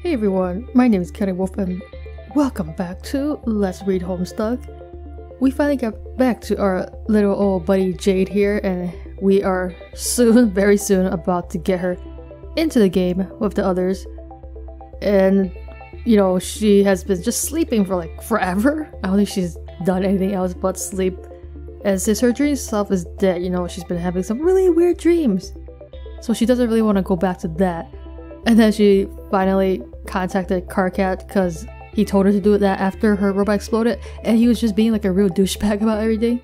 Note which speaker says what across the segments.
Speaker 1: Hey everyone, my name is chaoticwolph and welcome back to Let's Read Homestuck. We finally got back to our little old buddy Jade here, and we are soon, very soon, about to get her into the game with the others. And, you know, she has been just sleeping for like forever. I don't think she's done anything else but sleep. And since her dream self is dead, you know, she's been having some really weird dreams. So she doesn't really want to go back to that. And then she finally contacted Carcat because he told her to do that after her robot exploded, and he was just being like a real douchebag about everything.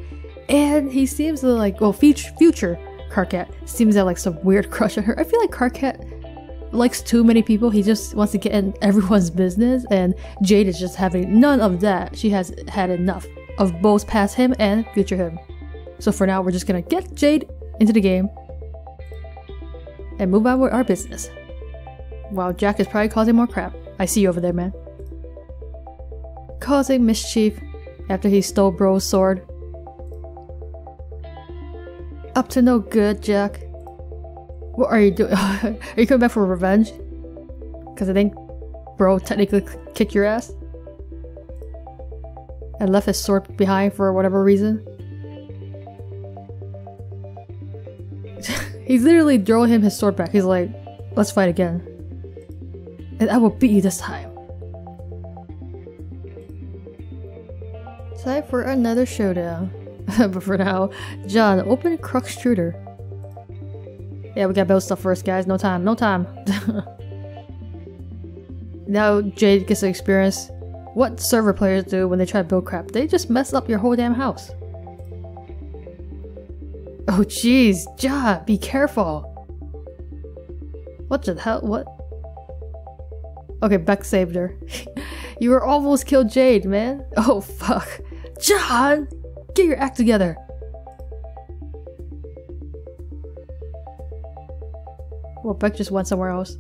Speaker 1: And he seems to like, well, future Carcat seems to have like some weird crush on her. I feel like Carcat likes too many people. He just wants to get in everyone's business, and Jade is just having none of that. She has had enough of both past him and future him. So for now, we're just gonna get Jade into the game and move on with our business. Wow, Jack is probably causing more crap. I see you over there, man. Causing mischief after he stole Bro's sword. Up to no good, Jack. What are you doing? Are you coming back for revenge? Because I think Bro technically kicked your ass and left his sword behind for whatever reason. He's literally throwing him his sword back. He's like, let's fight again. And I will beat you this time. Time for another showdown. But for now, John, open Crux Shooter. Yeah, we gotta build stuff first, guys. No time, no time. Now Jade gets to experience what server players do when they try to build crap. They just mess up your whole damn house. Oh jeez, John, be careful. What the hell? What? Okay, Beck saved her. You were almost killed Jade, man. Oh fuck. John! Get your act together! Well, Beck just went somewhere else.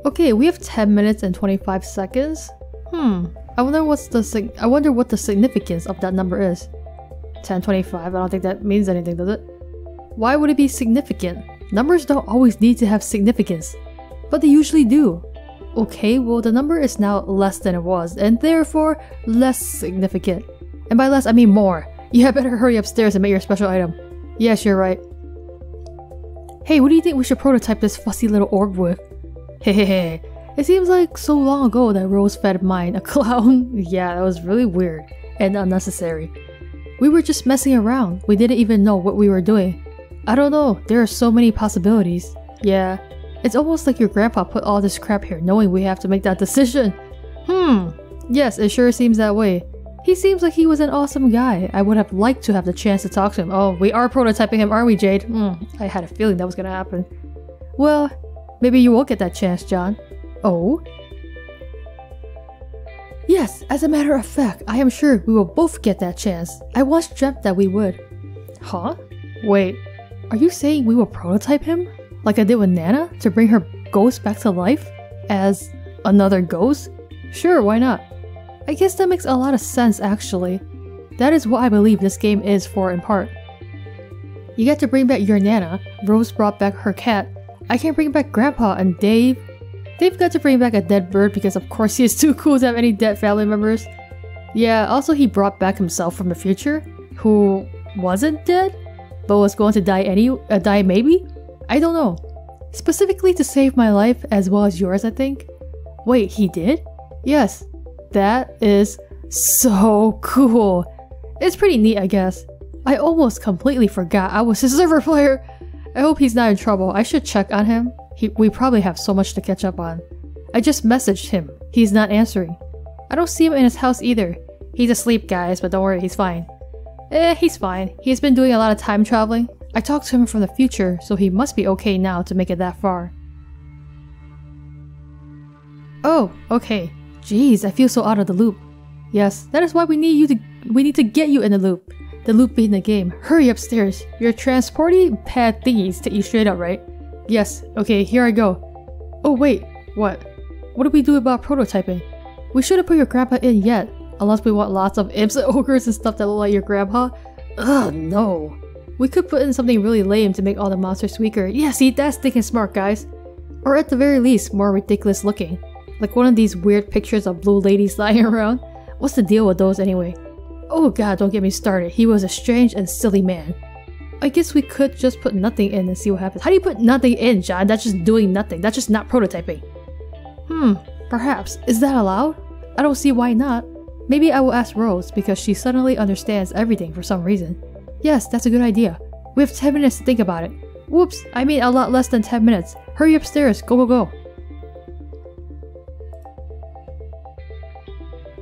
Speaker 1: Okay, we have 10 minutes and 25 seconds. I wonder what the significance of that number is. 1025, I don't think that means anything, does it? Why would it be significant? Numbers don't always need to have significance, but they usually do. Okay, well the number is now less than it was, and therefore less significant. And by less, I mean more. You had better hurry upstairs and make your special item. Yes, you're right. Hey, what do you think we should prototype this fussy little orb with? Hehehe. It seems like so long ago that Rose fed mine a clown. Yeah, that was really weird and unnecessary. We were just messing around. We didn't even know what we were doing. I don't know, there are so many possibilities. Yeah, it's almost like your grandpa put all this crap here knowing we have to make that decision. Yes, it sure seems that way. He seems like he was an awesome guy. I would have liked to have the chance to talk to him. Oh, we are prototyping him, aren't we, Jade? I had a feeling that was gonna happen. Well, maybe you will get that chance, John. Oh? Yes, as a matter of fact, I am sure we will both get that chance. I once dreamt that we would. Huh? Wait, are you saying we will prototype him? Like I did with Nana? To bring her ghost back to life? As another ghost? Sure, why not? I guess that makes a lot of sense actually. That is what I believe this game is for in part. You get to bring back your Nana, Rose brought back her cat, I can bring back Grandpa, and Dave got to bring back a dead bird because of course he is too cool to have any dead family members. Yeah, also he brought back himself from the future, who wasn't dead, but was going to die maybe? I don't know. Specifically to save my life as well as yours, I think. Wait, he did? Yes. That is so cool. It's pretty neat, I guess. I almost completely forgot I was his server player. I hope he's not in trouble. I should check on him. We probably have so much to catch up on. I just messaged him. He's not answering. I don't see him in his house either. He's asleep, guys, but don't worry, he's fine. He's fine. He's been doing a lot of time traveling. I talked to him from the future, so he must be okay now to make it that far. Oh, okay. Jeez, I feel so out of the loop. Yes, that is why we need to get you in the loop. The loop being the game. Hurry upstairs. Your transporting pad thingies take you straight up, right? Yes, okay, here I go. Oh wait, what? What do we do about prototyping? We shouldn't put your grandpa in yet, unless we want lots of imps and ogres and stuff that look like your grandpa. Ugh, no. We could put in something really lame to make all the monsters weaker. Yeah, see, that's thinking smart, guys. Or at the very least, more ridiculous looking. Like one of these weird pictures of blue ladies lying around. What's the deal with those anyway? Oh god, don't get me started. He was a strange and silly man. I guess we could just put nothing in and see what happens. How do you put nothing in, John? That's just doing nothing. That's just not prototyping. Perhaps. Is that allowed? I don't see why not. Maybe I will ask Rose because she suddenly understands everything for some reason. Yes, that's a good idea. We have 10 minutes to think about it. Whoops, I mean a lot less than 10 minutes. Hurry upstairs, go go go.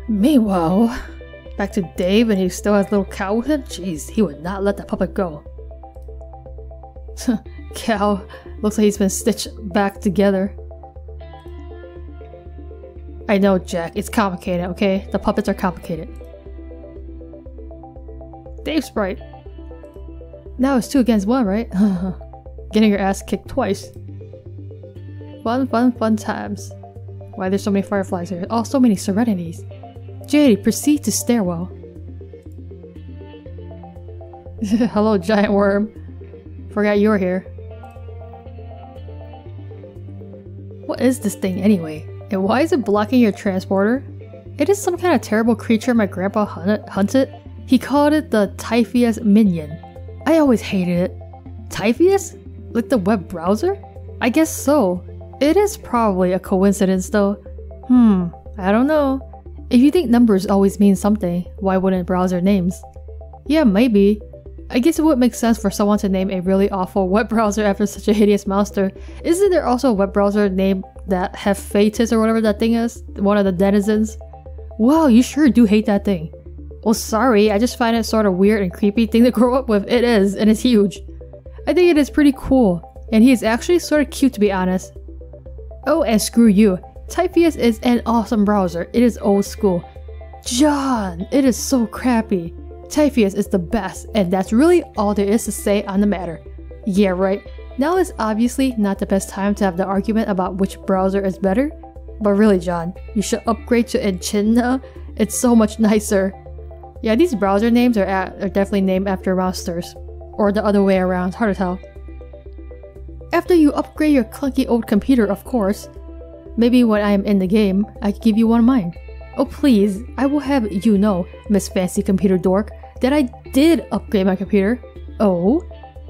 Speaker 1: Meanwhile, back to Dave and he still has little Cow with him? Jeez, he would not let that puppet go. Cow, looks like he's been stitched back together. I know, Jack, it's complicated, okay? The puppets are complicated. Dave Sprite. Now it's 2 against 1, right? Getting your ass kicked twice. Fun, fun, fun times. Why there's so many fireflies here? Oh, so many serenities. Jade, proceed to stairwell. Hello, giant worm. Forgot you were here. What is this thing anyway? And why is it blocking your transporter? It is some kind of terrible creature my grandpa hunted. He called it the Typheus Minion. I always hated it. Typheus? Like the web browser? I guess so. It is probably a coincidence though. I don't know. If you think numbers always mean something, why wouldn't browser names? Yeah, maybe. I guess it would make sense for someone to name a really awful web browser after such a hideous monster. Isn't there also a web browser named that Hephaestus or whatever that thing is? One of the denizens? Wow, you sure do hate that thing. Well, sorry, I just find it sort of weird and creepy thing to grow up with. It is, and it's huge. I think it is pretty cool, and he is actually sort of cute to be honest. Oh, and screw you. Typheus is an awesome browser. It is old school. John, it is so crappy. Typheus is the best, and that's really all there is to say on the matter. Yeah, right. Now is obviously not the best time to have the argument about which browser is better, but really, John, you should upgrade to Echidna. It's so much nicer. Yeah, these browser names are definitely named after monsters. Or the other way around, it's hard to tell. After you upgrade your clunky old computer, of course. Maybe when I am in the game, I could give you one of mine. Oh please, I will have you know, Miss Fancy Computer Dork, that I did upgrade my computer. Oh?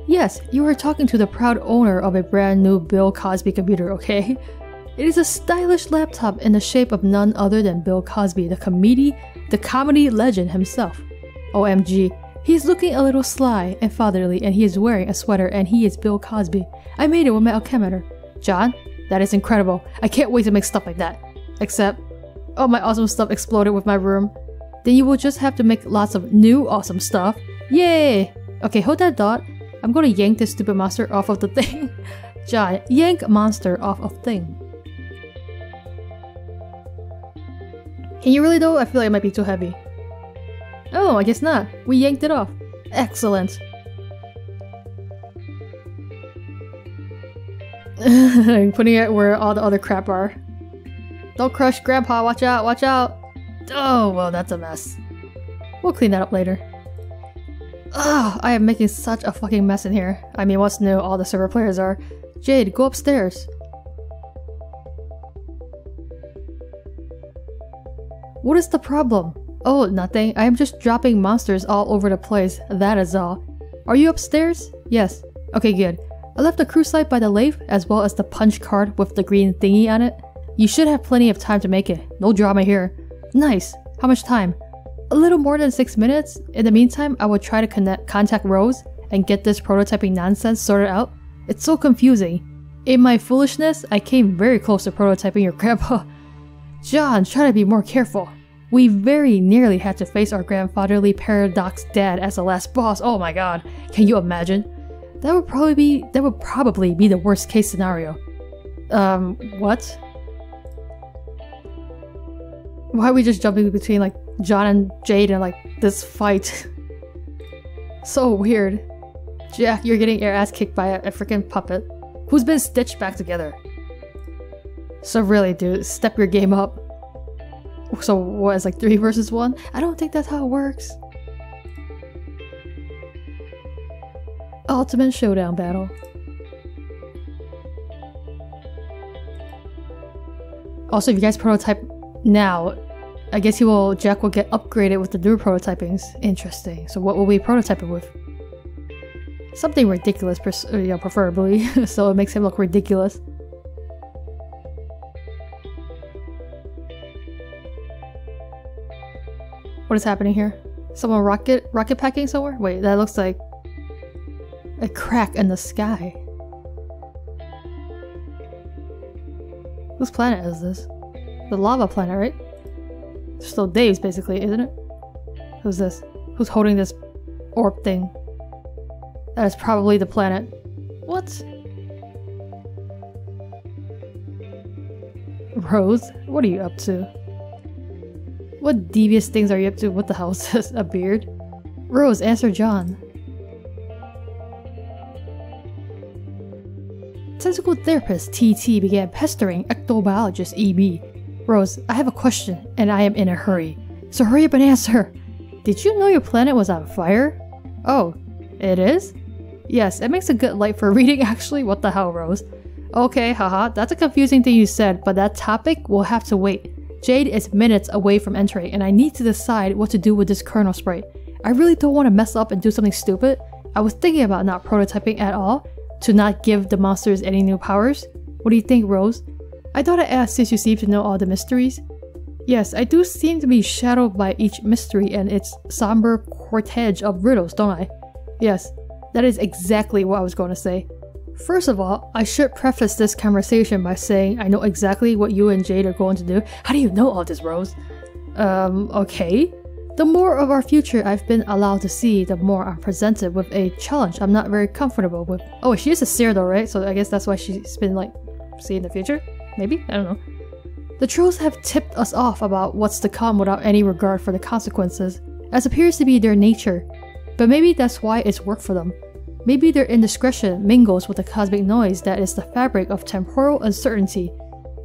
Speaker 1: Yes, you are talking to the proud owner of a brand new Bill Cosby computer, okay? It is a stylish laptop in the shape of none other than Bill Cosby, the comedy legend himself. OMG, he's looking a little sly and fatherly and he is wearing a sweater and he is Bill Cosby. I made it with my alchemister. John, that is incredible. I can't wait to make stuff like that. Except, oh, my awesome stuff exploded with my room. Then you will just have to make lots of new awesome stuff. Yay! Okay, hold that thought. I'm gonna yank this stupid monster off of the thing. John, yank monster off of thing. Can you really though? I feel like it might be too heavy. Oh, I guess not. We yanked it off. Excellent. Putting it where all the other crap are. Don't crush Grandpa, watch out, watch out! Oh, well, that's a mess. We'll clean that up later. Ugh, I am making such a fucking mess in here. I mean, what's new? All the server players are. Jade, go upstairs. What is the problem? Oh, nothing. I am just dropping monsters all over the place. That is all. Are you upstairs? Yes. Okay, good. I left the crew site by the lathe, as well as the punch card with the green thingy on it. You should have plenty of time to make it. No drama here. Nice. How much time? A little more than 6 minutes. In the meantime, I will try to contact Rose and get this prototyping nonsense sorted out. It's so confusing. In my foolishness, I came very close to prototyping your grandpa. John, try to be more careful. We very nearly had to face our grandfatherly paradox dad as the last boss. Oh my god. Can you imagine? That would probably be the worst case scenario. What? Why are we just jumping between like John and Jade and like this fight? So weird. Jack, you're getting your ass kicked by a freaking puppet who's been stitched back together. So really, dude, step your game up. So what, is like 3 versus 1? I don't think that's how it works. Ultimate Showdown battle. Also, if you guys prototype now, I guess Jack will get upgraded with the new prototypings. Interesting. So what will we prototype it with? Something ridiculous, preferably, so it makes him look ridiculous. What is happening here? Someone rocket packing somewhere? Wait, that looks like a crack in the sky. Whose planet is this? The lava planet, right? It's still Dave's, basically, isn't it? Who's this? Who's holding this orb thing? That is probably the planet. What? Rose, what are you up to? What devious things are you up to? What the hell is this? A beard? Rose, answer John. Tentacle therapist TT began pestering ectobiologist EB. Rose, I have a question, and I am in a hurry. So hurry up and answer! Did you know your planet was on fire? Oh, it is? Yes, it makes a good light for reading actually. What the hell, Rose? Okay, haha, that's a confusing thing you said, but that topic will have to wait. Jade is minutes away from entering, and I need to decide what to do with this kernel sprite. I really don't want to mess up and do something stupid. I was thinking about not prototyping at all, to not give the monsters any new powers. What do you think, Rose? I thought I'd ask since you seem to know all the mysteries. Yes, I do seem to be shadowed by each mystery and its somber cortege of riddles, don't I? Yes, that is exactly what I was going to say. First of all, I should preface this conversation by saying I know exactly what you and Jade are going to do. How do you know all this, Rose? Okay. The more of our future I've been allowed to see, the more I'm presented with a challenge I'm not very comfortable with. Oh, she is a seer though, right? So I guess that's why she's been like, seeing the future? Maybe? I don't know. The trolls have tipped us off about what's to come without any regard for the consequences, as appears to be their nature. But maybe that's why it's worked for them. Maybe their indiscretion mingles with the cosmic noise that is the fabric of temporal uncertainty.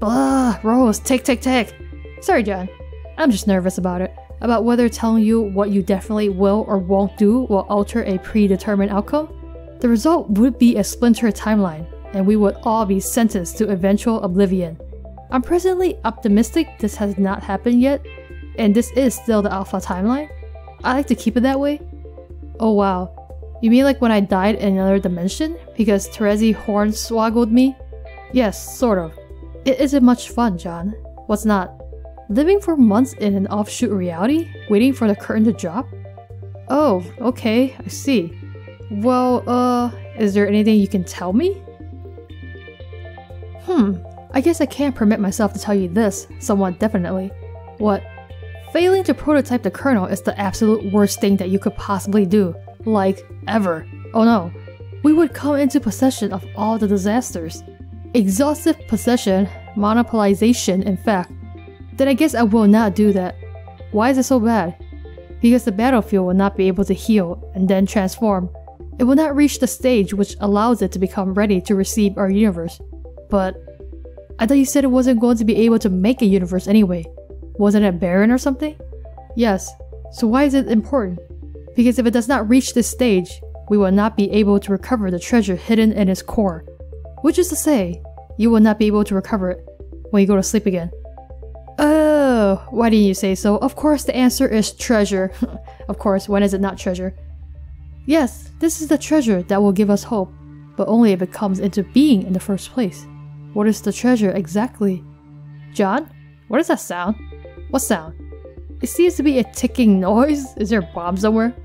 Speaker 1: Blah, Rose, tick. Sorry, John. I'm just nervous about it. About whether telling you what you definitely will or won't do will alter a predetermined outcome. The result would be a splintered timeline, and we would all be sentenced to eventual oblivion. I'm presently optimistic this has not happened yet, and this is still the alpha timeline. I like to keep it that way. Oh wow. You mean like when I died in another dimension because Terezi hornswoggled me? Yes, sort of. It isn't much fun, John. What's not? Living for months in an offshoot reality? Waiting for the curtain to drop? Oh, okay, I see. Well, is there anything you can tell me? I guess I can't permit myself to tell you this, somewhat definitely. What? Failing to prototype the kernel is the absolute worst thing that you could possibly do. Like, ever. Oh no. We would come into possession of all the disasters. Exhaustive possession, monopolization in fact. Then I guess I will not do that. Why is it so bad? Because the battlefield will not be able to heal and then transform. It will not reach the stage which allows it to become ready to receive our universe. But I thought you said it wasn't going to be able to make a universe anyway. Wasn't it barren or something? Yes. So why is it important? Because if it does not reach this stage, we will not be able to recover the treasure hidden in its core. Which is to say, you will not be able to recover it when you go to sleep again. Oh, why didn't you say so? Of course the answer is treasure. Of course, when is it not treasure? Yes, this is the treasure that will give us hope, but only if it comes into being in the first place. What is the treasure exactly? John? What is that sound? What sound? It seems to be a ticking noise. Is there a bomb somewhere?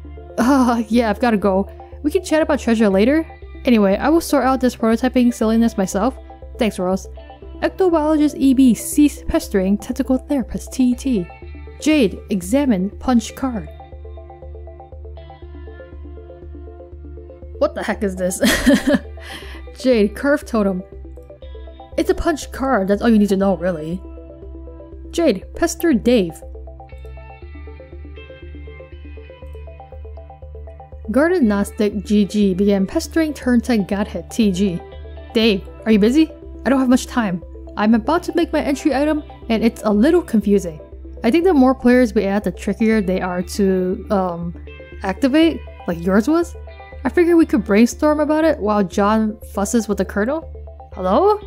Speaker 1: Yeah, I've gotta go. We can chat about treasure later. Anyway, I will sort out this prototyping silliness myself. Thanks, Rose. Ectobiologist EB cease pestering tentacle therapist TT. Jade, examine punch card. What the heck is this? Jade, curve totem. It's a punch card, that's all you need to know really. Jade, pester Dave. Guarded Gnostic GG began pestering Turntech Godhead TG. Dave, are you busy? I don't have much time. I'm about to make my entry item and it's a little confusing. I think the more players we add, the trickier they are to activate, like yours was. I figured we could brainstorm about it while John fusses with the colonel. Hello?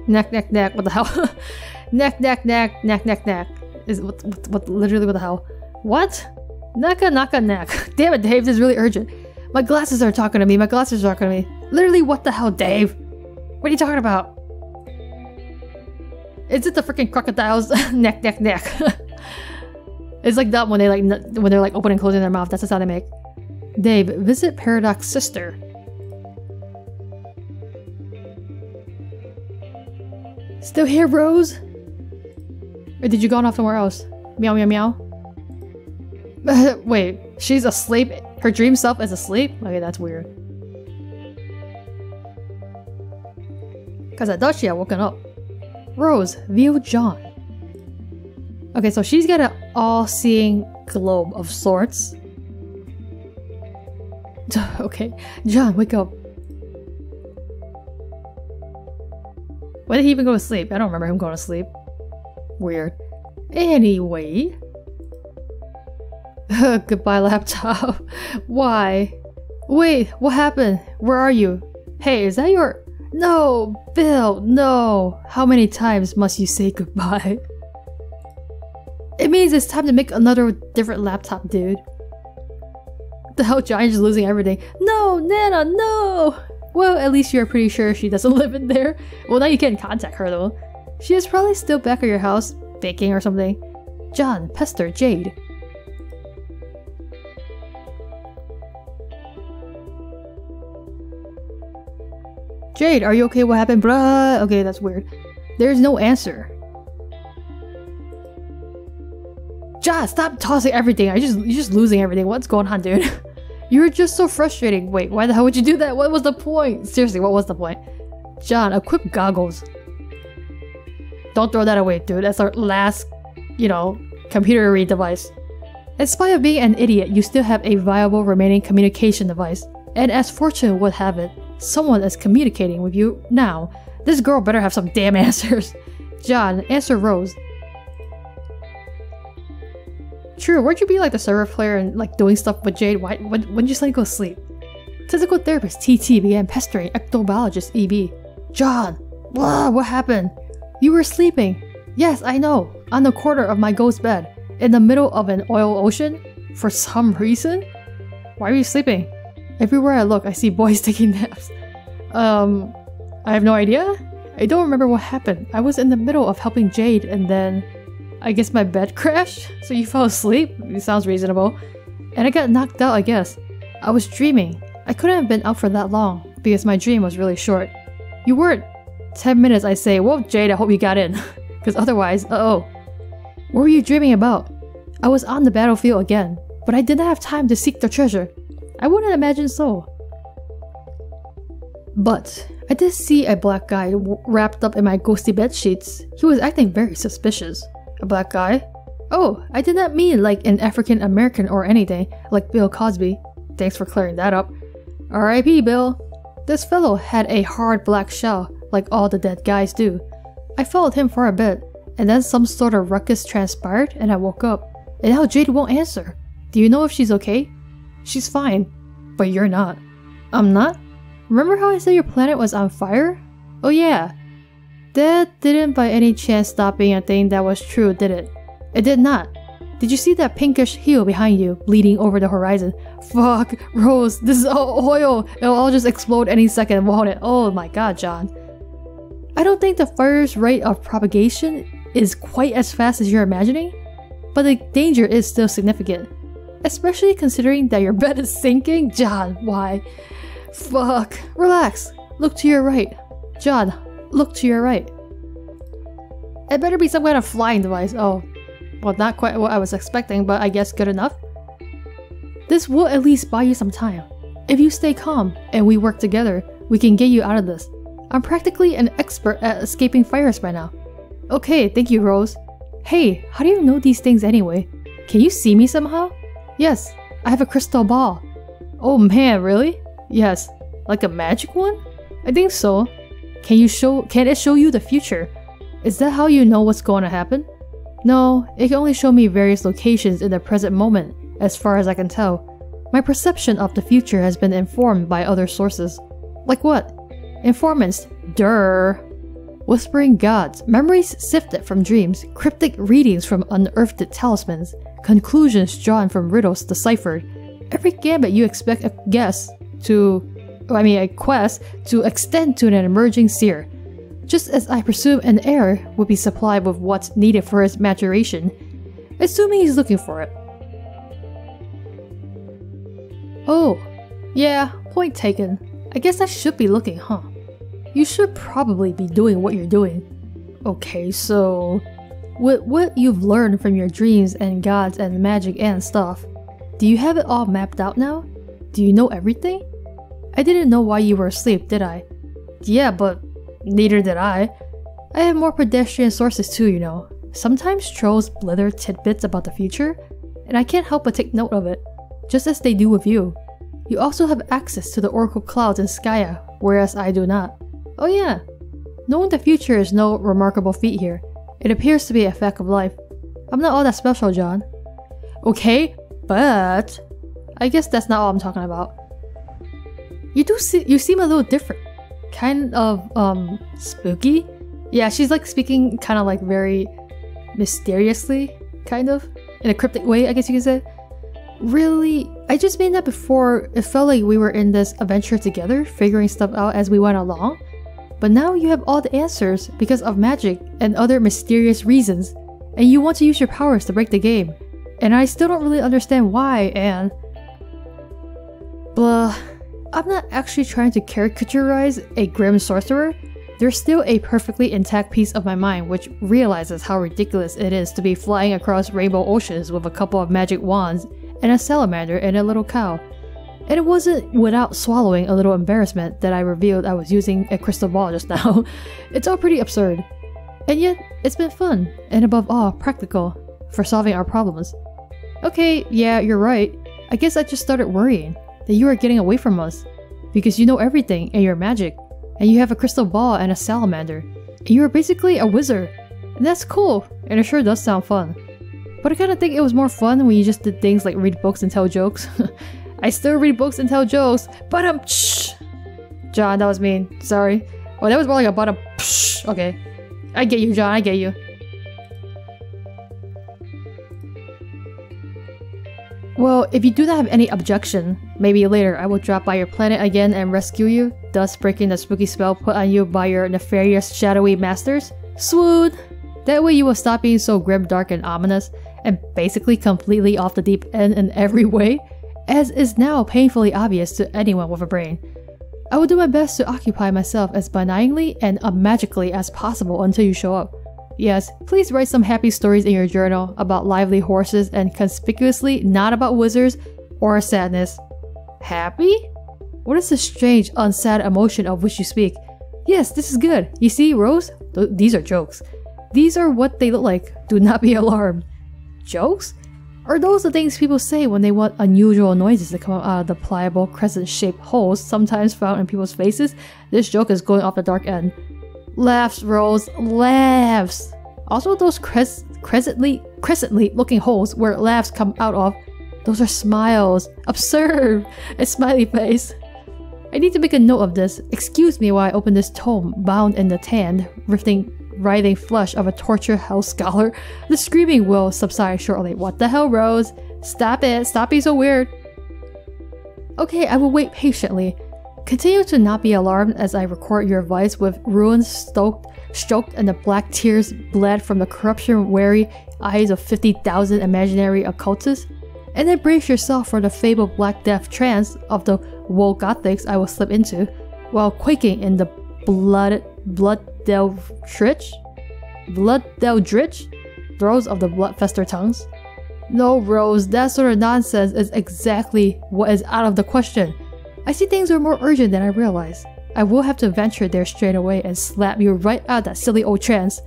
Speaker 1: Neck, neck, neck. What the hell? Neck, neck, neck, neck, neck, neck. Is what? Literally, what the hell? What? Naka, naka, neck. Damn it, Dave. This is really urgent. My glasses are talking to me. My glasses are talking to me. Literally, what the hell, Dave? What are you talking about? Is it the freaking crocodiles? Neck, neck, neck. It's like that when they when they're like opening and closing their mouth. That's the sound they make. Dave, visit Paradox sister. Still here, Rose? Or did you go off somewhere else? Meow, meow, meow. Wait, she's asleep? Her dream self is asleep? Okay, that's weird. Because I thought she had woken up. Rose, view John. Okay, so she's got an all-seeing globe of sorts. Okay, John, wake up. When did he even go to sleep? I don't remember him going to sleep. Weird. Anyway. Goodbye, laptop. Why? Wait, what happened? Where are you? Hey, is that your... No, Bill, no. How many times must you say goodbye? It means it's time to make another different laptop, dude. What the hell, John's just losing everything. No, Nana, no! Well, at least you're pretty sure she doesn't live in there. Well, now you can't contact her, though. She is probably still back at your house, baking or something. John, pester Jade. Jade, are you okay? What happened, bruh? Okay, that's weird. There's no answer. John, stop tossing everything. You're just losing everything. What's going on, dude? You're just so frustrating. Wait, why the hell would you do that? What was the point? Seriously, what was the point? John, equip goggles. Don't throw that away, dude. That's our last, computer device. In spite of being an idiot, you still have a viable remaining communication device. And as fortune would have it, someone is communicating with you now. This girl better have some damn answers. John, answer Rose. True, weren't you be like the server player and like doing stuff with Jade? When did you suddenly go to sleep? Physical therapist TT began pestering ectobiologist EB. John, blah, what happened? You were sleeping. Yes, I know. On the corner of my ghost bed. In the middle of an oil ocean? For some reason? Why are you sleeping? Everywhere I look, I see boys taking naps. I have no idea? I don't remember what happened. I was in the middle of helping Jade and then... I guess my bed crashed? So you fell asleep? It sounds reasonable. And I got knocked out, I guess. I was dreaming. I couldn't have been out for that long, because my dream was really short. You weren't. 10 minutes, I say. Well, Jade, I hope you got in. Because otherwise, uh-oh. What were you dreaming about? I was on the battlefield again, but I didn't have time to seek the treasure. I wouldn't imagine so. But I did see a black guy wrapped up in my ghosty bed sheets. He was acting very suspicious. A black guy? Oh, I did not mean like an African American or anything, like Bill Cosby. Thanks for clearing that up. R.I.P. Bill. This fellow had a hard black shell, like all the dead guys do. I followed him for a bit, and then some sort of ruckus transpired and I woke up. And now Jade won't answer. Do you know if she's okay? She's fine. But you're not. I'm not? Remember how I said your planet was on fire? Oh yeah. That didn't by any chance stop being a thing that was true, did it? It did not. Did you see that pinkish heel behind you, bleeding over the horizon? Fuck, Rose, this is all oil. It'll all just explode any second, won't it? Oh my god, John. I don't think the fire's rate of propagation is quite as fast as you're imagining, but the danger is still significant. Especially considering that your bed is sinking? John, why? Fuck. Relax. Look to your right. John, look to your right. It better be some kind of flying device. Oh. Well, not quite what I was expecting, but I guess good enough. This will at least buy you some time. If you stay calm and we work together, we can get you out of this. I'm practically an expert at escaping fires by now. Okay, thank you, Rose. Hey, how do you know these things anyway? Can you see me somehow? Yes, I have a crystal ball. Oh man, really? Yes. Like a magic one? I think so. Can it show you the future? Is that how you know what's going to happen? No, it can only show me various locations in the present moment, as far as I can tell. My perception of the future has been informed by other sources. Like what? Informants. Durr. Whispering gods, memories sifted from dreams, cryptic readings from unearthed talismans, conclusions drawn from riddles deciphered. Every gambit you expect a quest to extend to an emerging seer. Just as I presume an heir would be supplied with what's needed for his maturation, assuming he's looking for it. Oh, yeah, point taken. I guess I should be looking, huh? You should probably be doing what you're doing. Okay, so with what you've learned from your dreams and gods and magic and stuff, do you have it all mapped out now? Do you know everything? I didn't know why you were asleep, did I? Yeah, but neither did I. I have more pedestrian sources too, you know. Sometimes trolls blither tidbits about the future, and I can't help but take note of it, just as they do with you. You also have access to the oracle clouds in Skya, whereas I do not. Oh yeah, knowing the future is no remarkable feat here. It appears to be a fact of life. I'm not all that special, John. Okay, but I guess that's not all I'm talking about. You seem a little different. Kind of, spooky? Yeah, she's like speaking kind of like very mysteriously, kind of. In a cryptic way, I guess you could say. Really? I just mean that before, it felt like we were in this adventure together, figuring stuff out as we went along. But now you have all the answers because of magic and other mysterious reasons, and you want to use your powers to break the game. And I still don't really understand why, and... blah. I'm not actually trying to caricaturize a grim sorcerer. There's still a perfectly intact piece of my mind which realizes how ridiculous it is to be flying across rainbow oceans with a couple of magic wands and a salamander and a little cow. And it wasn't without swallowing a little embarrassment that I revealed I was using a crystal ball just now. It's all pretty absurd. And yet, it's been fun, and above all, practical, for solving our problems. Okay, yeah, you're right. I guess I just started worrying that you are getting away from us. Because you know everything, and you're magic. And you have a crystal ball and a salamander. And you are basically a wizard. And that's cool, and it sure does sound fun. But I kinda think it was more fun when you just did things like read books and tell jokes. I still read books and tell jokes, but John, that was mean. Sorry. Oh, that was more like a bottom. Okay. I get you, John, I get you. Well, if you do not have any objection, maybe later I will drop by your planet again and rescue you, thus breaking the spooky spell put on you by your nefarious shadowy masters. Swoon! That way you will stop being so grim, dark, and ominous, and basically completely off the deep end in every way, as is now painfully obvious to anyone with a brain. I will do my best to occupy myself as benignly and unmagically as possible until you show up. Yes, please write some happy stories in your journal about lively horses and conspicuously not about wizards or sadness. Happy? What is the strange, unsad emotion of which you speak? Yes, this is good. You see, Rose? These are jokes. These are what they look like. Do not be alarmed. Jokes? Are those the things people say when they want unusual noises to come out of the pliable crescent-shaped holes sometimes found in people's faces? This joke is going off the dark end. Laughs, Rose. Laughs! Also those crescently looking holes where laughs come out of. Those are smiles. Absurd! A smiley face. I need to make a note of this. Excuse me while I open this tome bound in the tanned, writhing flesh of a torture hell scholar. The screaming will subside shortly. What the hell, Rose? Stop it! Stop being so weird! Okay, I will wait patiently. Continue to not be alarmed as I record your advice with ruins stroked and the black tears bled from the corruption-weary eyes of 50,000 imaginary occultists. And then brace yourself for the fabled Black Death trance of the wool gothics I will slip into, while quaking in the blood-deldritch throes of the bloodfester tongues. No, Rose, that sort of nonsense is exactly what is out of the question. I see things are more urgent than I realize. I will have to venture there straight away and slap you right out of that silly old trance.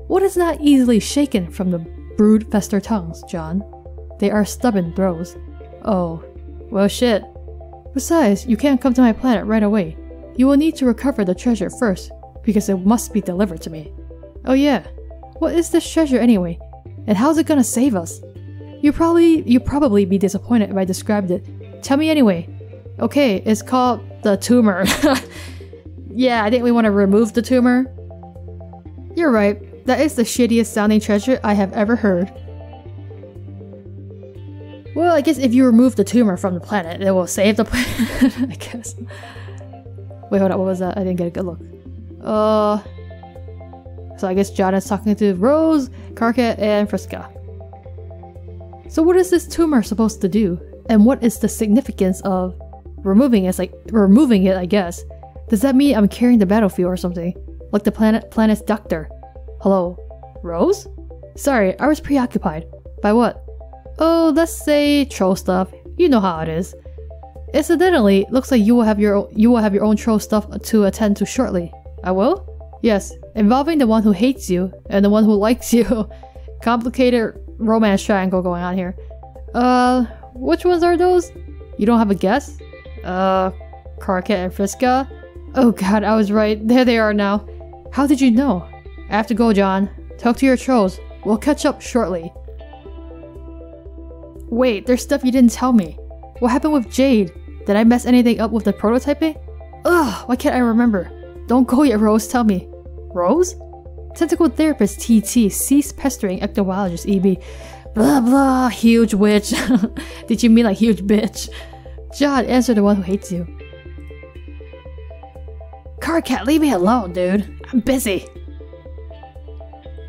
Speaker 1: What is not easily shaken from the brood-fester tongues, John? They are stubborn throws. Oh, well shit. Besides, you can't come to my planet right away. You will need to recover the treasure first, because it must be delivered to me. Oh yeah, what is this treasure anyway? And how's it gonna save us? You'll probably be disappointed if I described it tell me anyway. Okay, it's called the tumor. Yeah, I think we want to remove the tumor. You're right. That is the shittiest sounding treasure I have ever heard. Well, I guess if you remove the tumor from the planet, it will save the planet, I guess. Wait, hold on, what was that? I didn't get a good look. So I guess John is talking to Rose, Karkat, and Friska. So what is this tumor supposed to do? And what is the significance of removing it? It's like, removing it, I guess. Does that mean I'm carrying the battlefield or something? Like the planet's doctor. Hello? Rose? Sorry, I was preoccupied. By what? Oh, let's say troll stuff. You know how it is. Incidentally, looks like you will have your own troll stuff to attend to shortly. I will? Yes, involving the one who hates you and the one who likes you. Complicated romance triangle going on here. Which ones are those? You don't have a guess? Karkat and Friska? Oh god, I was right. There they are now. How did you know? I have to go, John. Talk to your trolls. We'll catch up shortly. Wait, there's stuff you didn't tell me. What happened with Jade? Did I mess anything up with the prototyping? Ugh, why can't I remember? Don't go yet, Rose, tell me. Rose? Tentacle therapist TT, cease pestering ectobiologist EB. Blah blah, huge witch. Did you mean like huge bitch? John, answer the one who hates you. Karkat, leave me alone, dude. I'm busy.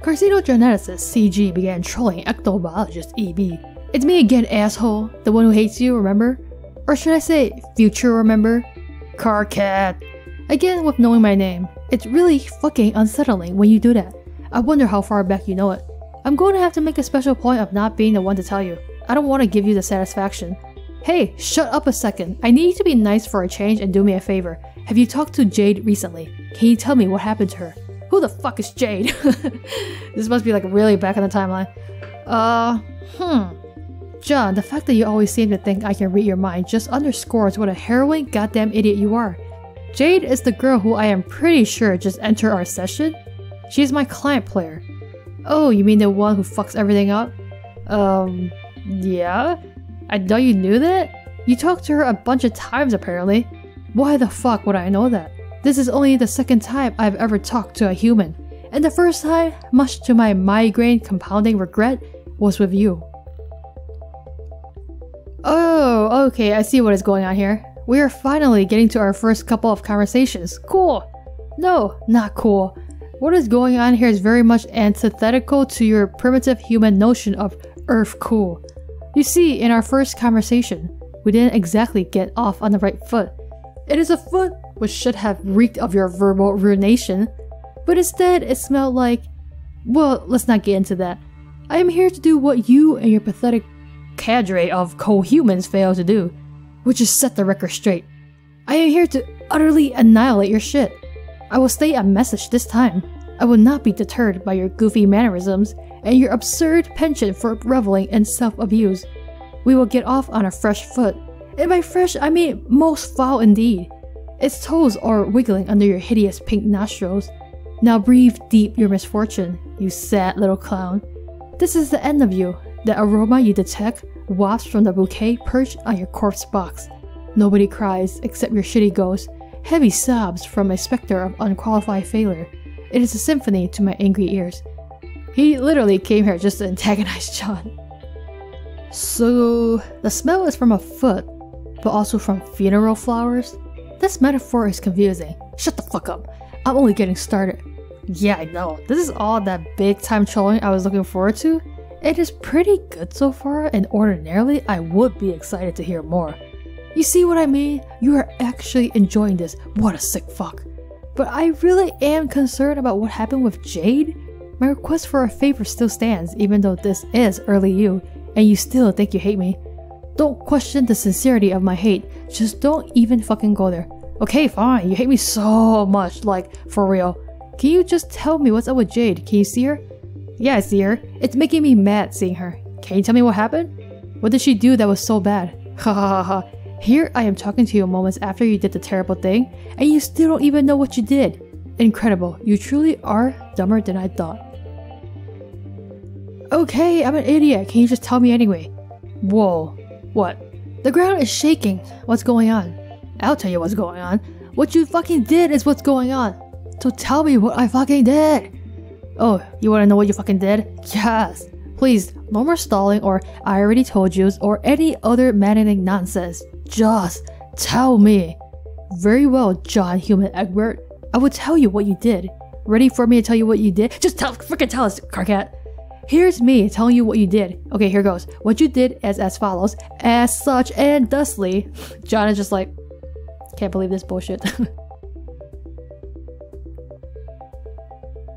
Speaker 1: Carcinogeneticist CG began trolling ectobiologist EB. It's me again, asshole. The one who hates you, remember? Or should I say, future remember? Karkat. Again with knowing my name. It's really fucking unsettling when you do that. I wonder how far back you know it. I'm going to have to make a special point of not being the one to tell you. I don't want to give you the satisfaction. Hey, shut up a second. I need you to be nice for a change and do me a favor. Have you talked to Jade recently? Can you tell me what happened to her? Who the fuck is Jade? This must be like really back in the timeline. John, the fact that you always seem to think I can read your mind just underscores what a harrowing goddamn idiot you are. Jade is the girl who I am pretty sure just entered our session. She's my client player. Oh, you mean the one who fucks everything up? Yeah? I know you knew that? You talked to her a bunch of times apparently. Why the fuck would I know that? This is only the second time I've ever talked to a human. And the first time, much to my migraine compounding regret, was with you. Oh, okay, I see what is going on here. We are finally getting to our first couple of conversations. Cool! No, not cool. What is going on here is very much antithetical to your primitive human notion of Earth cool. You see, in our first conversation, we didn't exactly get off on the right foot. It is a foot which should have reeked of your verbal ruination, but instead it smelled like... Well, let's not get into that. I am here to do what you and your pathetic cadre of co-humans fail to do, which is set the record straight. I am here to utterly annihilate your shit. I will stay a message this time. I will not be deterred by your goofy mannerisms and your absurd penchant for reveling in self-abuse. We will get off on a fresh foot. And by fresh, I mean most foul indeed. Its toes are wiggling under your hideous pink nostrils. Now breathe deep your misfortune, you sad little clown. This is the end of you. The aroma you detect wafts from the bouquet perched on your corpse box. Nobody cries except your shitty ghost. Heavy sobs from a specter of unqualified failure. It is a symphony to my angry ears. He literally came here just to antagonize John. So, the smell is from a foot, but also from funeral flowers? This metaphor is confusing. Shut the fuck up. I'm only getting started. Yeah, I know. This is all that big time trolling I was looking forward to. It is pretty good so far, and ordinarily I would be excited to hear more. You see what I mean? You are actually enjoying this. What a sick fuck. But I really am concerned about what happened with Jade. My request for a favor still stands, even though this is early you, and you still think you hate me. Don't question the sincerity of my hate. Just don't even fucking go there. Okay, fine. You hate me so much, like, for real. Can you just tell me what's up with Jade? Can you see her? Yeah, I see her. It's making me mad seeing her. Can you tell me what happened? What did she do that was so bad? Ha ha ha ha. Here I am talking to you moments after you did the terrible thing, and you still don't even know what you did. Incredible. You truly are dumber than I thought. Okay, I'm an idiot. Can you just tell me anyway? Whoa. What? The ground is shaking. What's going on? I'll tell you what's going on. What you fucking did is what's going on. So tell me what I fucking did. Oh, you wanna know what you fucking did? Yes. Please, no more stalling or I already told you or any other maddening nonsense. Just tell me. Very well, John Human Egbert. I will tell you what you did. Ready for me to tell you what you did? Just freaking tell us, Carcat. Here's me telling you what you did. Okay, here goes. What you did is as follows. As such and thusly. John is just like, can't believe this bullshit.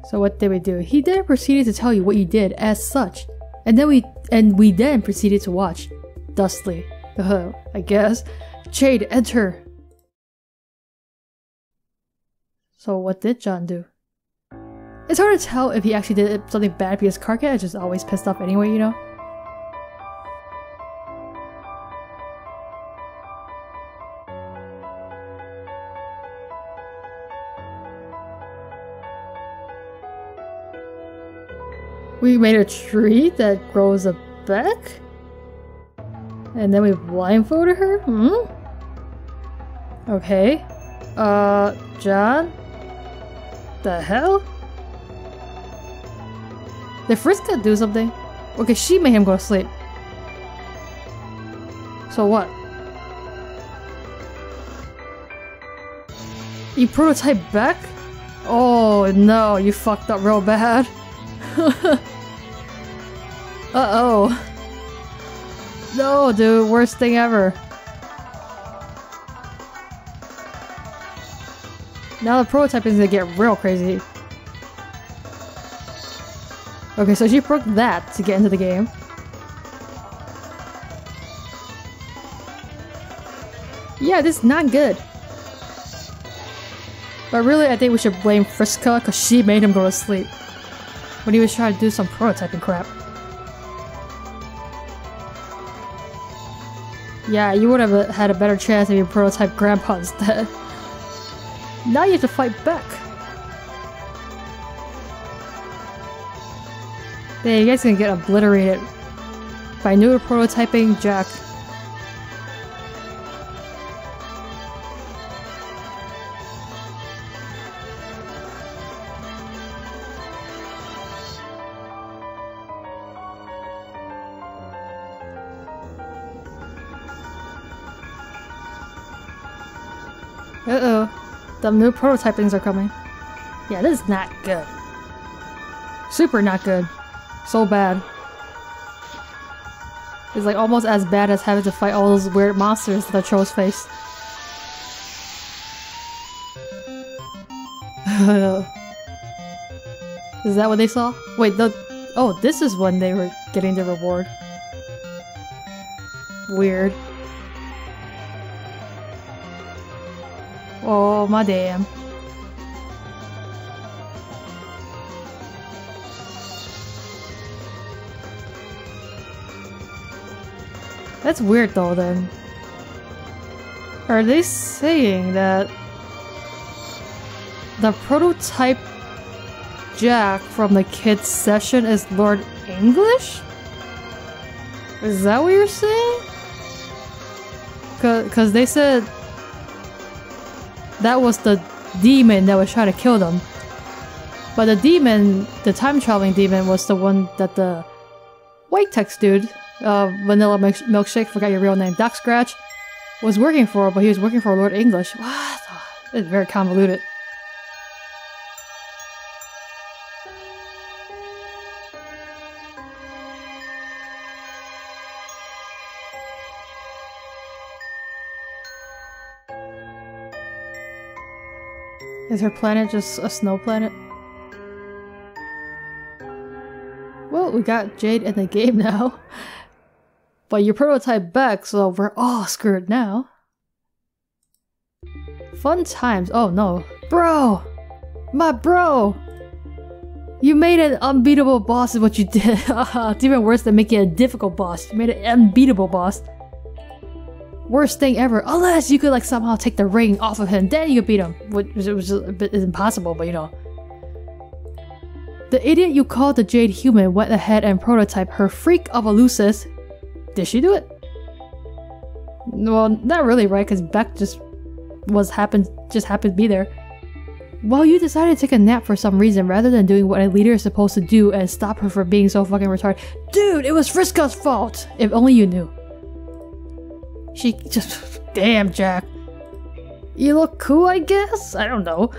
Speaker 1: So what did we do? He then proceeded to tell you what you did as such. And then we then proceeded to watch. Thusly. I guess. Jade, enter. So what did John do? It's hard to tell if he actually did something bad because Carcat is just always pissed off anyway, you know? We made a tree that grows a back? And then we blindfolded her? Okay. John? The hell? Did Friska do something? Okay, she made him go to sleep. So what? You prototype back? Oh no, you fucked up real bad. Uh-oh. No, dude, worst thing ever. Now the prototyping is gonna get real crazy. Okay, so she broke that to get into the game. Yeah, this is not good. But really, I think we should blame Friska because she made him go to sleep when he was trying to do some prototyping crap. Yeah, you would have had a better chance if you prototyped Grandpa instead. Now you have to fight back. Yeah, you guys are gonna get obliterated by new prototyping Jack. Uh-oh. The new prototypings are coming. Yeah, this is not good. Super not good. So bad. It's like almost as bad as having to fight all those weird monsters that Troll's face. Is that what they saw? Wait, oh, this is when they were getting the reward. Weird. Oh, my damn. That's weird though then. Are they saying that the prototype Jack from the kids session is Lord English? Is that what you're saying? Cause they said that was the demon that was trying to kill them. But the demon, the time traveling demon, was the one that the white text dude, Vanilla Milkshake, forgot your real name, Doc Scratch, was working for, but he was working for Lord English. What? It's very convoluted. Is her planet just a snow planet? Well, we got Jade in the game now. But you prototype back, so we're all screwed now. Fun times. Oh no. Bro! My bro! You made an unbeatable boss is what you did. It's even worse than making a difficult boss. You made an unbeatable boss. Worst thing ever. Unless you could like somehow take the ring off of him, then you could beat him. Which was a bit impossible, but you know. The idiot you called the Jade Human went ahead and prototyped her freak of a Lucis. Did she do it? Well, not really, right? Because Beck just happened to be there. Well, you decided to take a nap for some reason rather than doing what a leader is supposed to do and stop her from being so fucking retarded. Dude, it was Friska's fault! If only you knew. She just... Damn, Jack. You look cool, I guess? I don't know.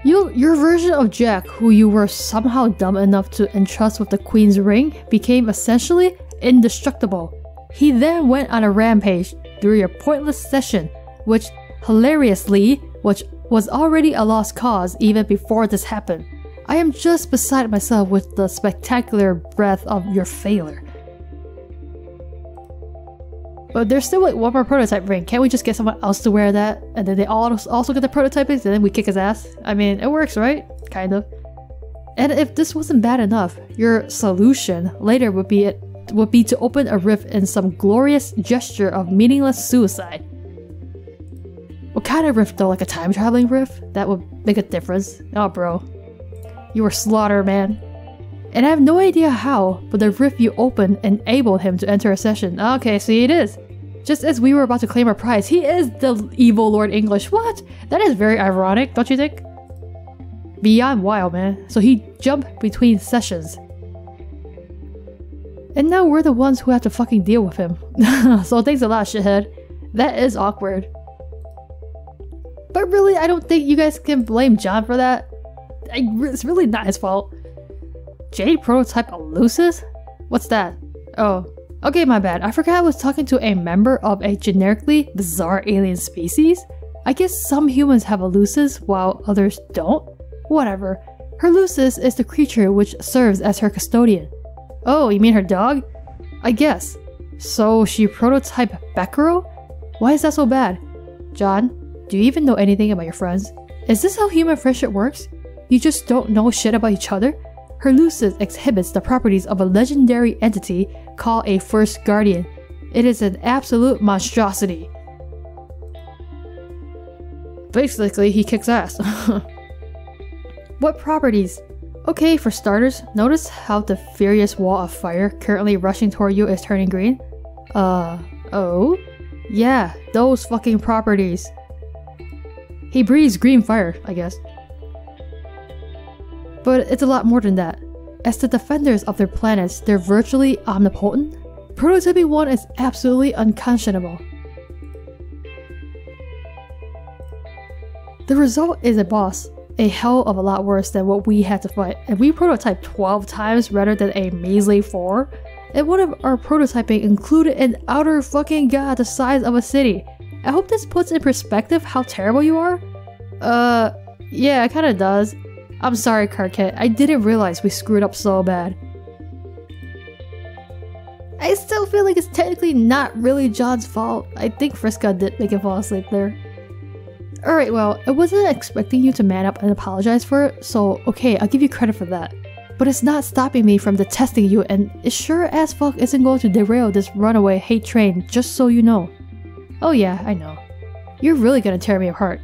Speaker 1: Your version of Jack, who you were somehow dumb enough to entrust with the Queen's ring, became essentially indestructible. He then went on a rampage through your pointless session, which, hilariously, was already a lost cause even before this happened. I am just beside myself with the spectacular breadth of your failure. But there's still like one more prototype ring. Can't we just get someone else to wear that? And then they also get the prototyping and then we kick his ass? I mean, it works, right? Kind of. And if this wasn't bad enough, your solution later would be to open a rift in some glorious gesture of meaningless suicide. What kind of rift though? Like a time-traveling rift? That would make a difference. Oh bro. You were slaughtered, man. And I have no idea how, but the rift you opened enabled him to enter a session. Okay, see it is. Just as we were about to claim our prize, he is the evil Lord English. What? That is very ironic, don't you think? Beyond wild, man. So he jumped between sessions. And now we're the ones who have to fucking deal with him. So thanks a lot, shithead. That is awkward. But really, I don't think you guys can blame John for that. It's really not his fault. Jade prototype Elusis? What's that? Oh. Okay, my bad. I forgot I was talking to a member of a generically bizarre alien species. I guess some humans have Elusis while others don't? Whatever. Her Elusis is the creature which serves as her custodian. Oh, you mean her dog? I guess. So she prototyped Becquerel? Why is that so bad? John? Do you even know anything about your friends? Is this how human friendship works? You just don't know shit about each other? Her Lucis exhibits the properties of a legendary entity called a First Guardian. It is an absolute monstrosity. Basically, he kicks ass. What properties? Okay, for starters, notice how the furious wall of fire currently rushing toward you is turning green? Oh? Yeah, those fucking properties. He breathes green fire, I guess. But it's a lot more than that. As the defenders of their planets, they're virtually omnipotent. Prototyping one is absolutely unconscionable. The result is a boss, a hell of a lot worse than what we had to fight, and we prototyped 12 times rather than a measly 4. And one of our prototyping included an outer fucking god the size of a city. I hope this puts in perspective how terrible you are. Yeah, it kinda does. I'm sorry, Carquette. I didn't realize we screwed up so bad. I still feel like it's technically not really John's fault. I think Friska did make him fall asleep there. Alright, well, I wasn't expecting you to man up and apologize for it, so okay, I'll give you credit for that. But it's not stopping me from detesting you, and it sure as fuck isn't going to derail this runaway hate train, just so you know. Oh yeah, I know. You're really gonna tear me apart.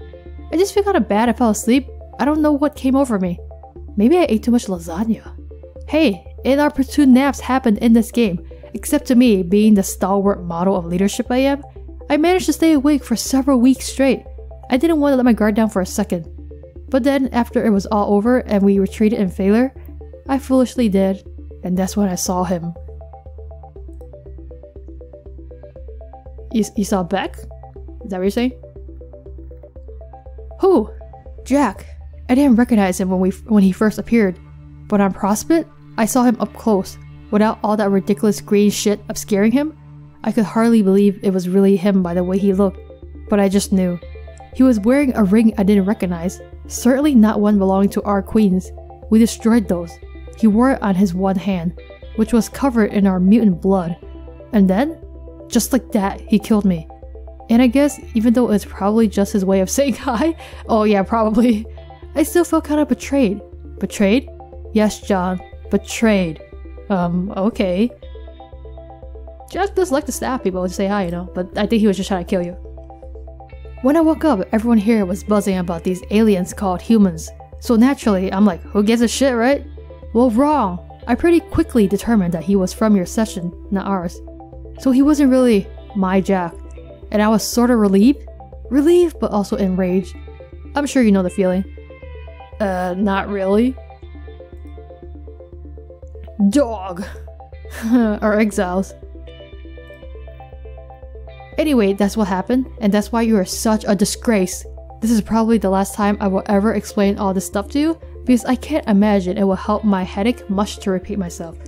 Speaker 1: I just feel kinda bad I fell asleep. I don't know what came over me. Maybe I ate too much lasagna. Hey, inopportune naps happen in this game. Except to me, being the stalwart model of leadership I am, I managed to stay awake for several weeks straight. I didn't want to let my guard down for a second. But then, after it was all over and we retreated in failure, I foolishly did, and that's when I saw him. You saw Beck? Is that what you're saying? Who? Jack. I didn't recognize him when he first appeared, but on Prospect, I saw him up close, without all that ridiculous green shit obscuring him. I could hardly believe it was really him by the way he looked, but I just knew. He was wearing a ring I didn't recognize, certainly not one belonging to our queens. We destroyed those. He wore it on his one hand, which was covered in our mutant blood. And then, just like that, he killed me. And I guess, even though it's probably just his way of saying hi, oh yeah, probably, I still felt kind of betrayed. Betrayed? Yes, John. Betrayed. Okay. Jack does like to stab people and say hi, you know, but I think he was just trying to kill you. When I woke up, everyone here was buzzing about these aliens called humans. So naturally, I'm like, who gives a shit, right? Well, wrong. I pretty quickly determined that he was from your session, not ours. So he wasn't really my Jack. and I was sorta relieved. Relieved, but also enraged. I'm sure you know the feeling. Not really. Dog! Or exiles. Anyway, that's what happened, and that's why you are such a disgrace. This is probably the last time I will ever explain all this stuff to you, because I can't imagine it will help my headache much to repeat myself.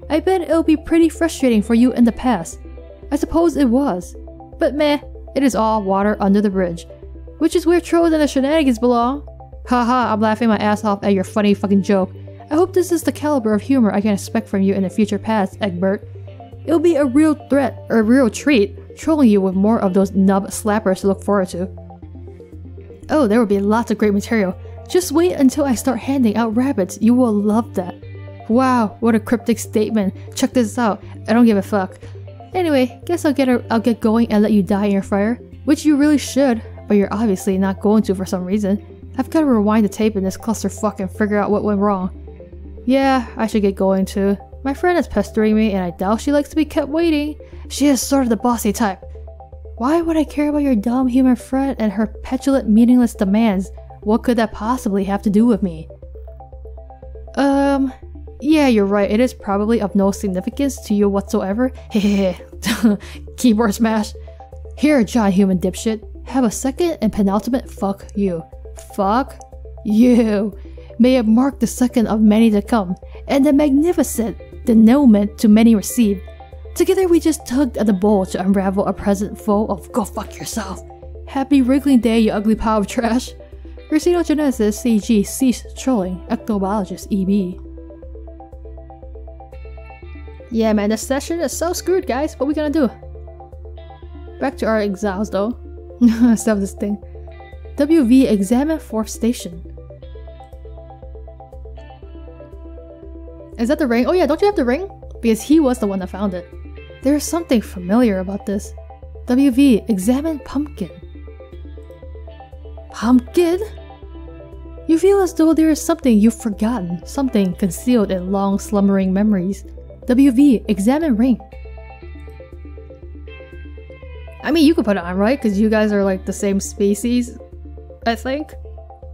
Speaker 1: I bet it'll be pretty frustrating for you in the past. I suppose it was. But meh, it is all water under the bridge. Which is where trolls and the shenanigans belong. Haha, I'm laughing my ass off at your funny fucking joke. I hope this is the caliber of humor I can expect from you in the future past, Egbert. It'll be a real threat, or a real treat, trolling you with more of those nub slappers to look forward to. Oh, there will be lots of great material. Just wait until I start handing out rabbits, you will love that. Wow, what a cryptic statement. Check this out, I don't give a fuck. Anyway, guess I'll get going and let you die in your fire, which you really should, but you're obviously not going to for some reason. I've gotta rewind the tape in this clusterfuck and figure out what went wrong. Yeah, I should get going too. My friend is pestering me and I doubt she likes to be kept waiting. She is sort of the bossy type. Why would I care about your dumb human friend and her petulant, meaningless demands? What could that possibly have to do with me? Yeah, you're right, it is probably of no significance to you whatsoever. Hehehe. Keyboard smash. Here, John human dipshit. Have a second and penultimate fuck you. Fuck you. May it mark the second of many to come, and the magnificent denouement to many received. Together we just tugged at the bowl to unravel a present full of go fuck yourself. Happy wriggling day, you ugly pile of trash. Carcinogenesis CG cease trolling. Ectobiologist EB. Yeah man, this session is so screwed guys, what we gonna do? Back to our exiles though. I still have this thing. WV examine 4th station. Is that the ring? Oh yeah, don't you have the ring? Because he was the one that found it. There is something familiar about this. WV examine pumpkin. Pumpkin? You feel as though there is something you've forgotten, something concealed in long slumbering memories. WV examine ring. I mean, you could put it on, right? Because you guys are like the same species, I think.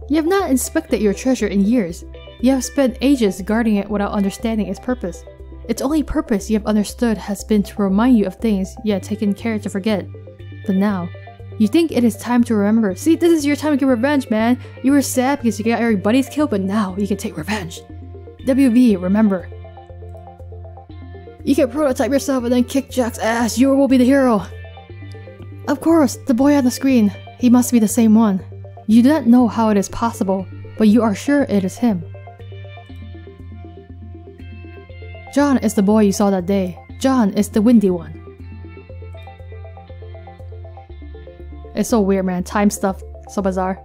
Speaker 1: You have not inspected your treasure in years. You have spent ages guarding it without understanding its purpose. Its only purpose you have understood has been to remind you of things you had taken care to forget. But now, you think it is time to remember. See, this is your time to get revenge, man. You were sad because you got your buddies killed, but now you can take revenge. WV, remember. You can prototype yourself and then kick Jack's ass. You will be the hero. Of course, the boy on the screen. He must be the same one. You do not know how it is possible, but you are sure it is him. John is the boy you saw that day. John is the windy one. It's so weird, man. Time stuff. So bizarre.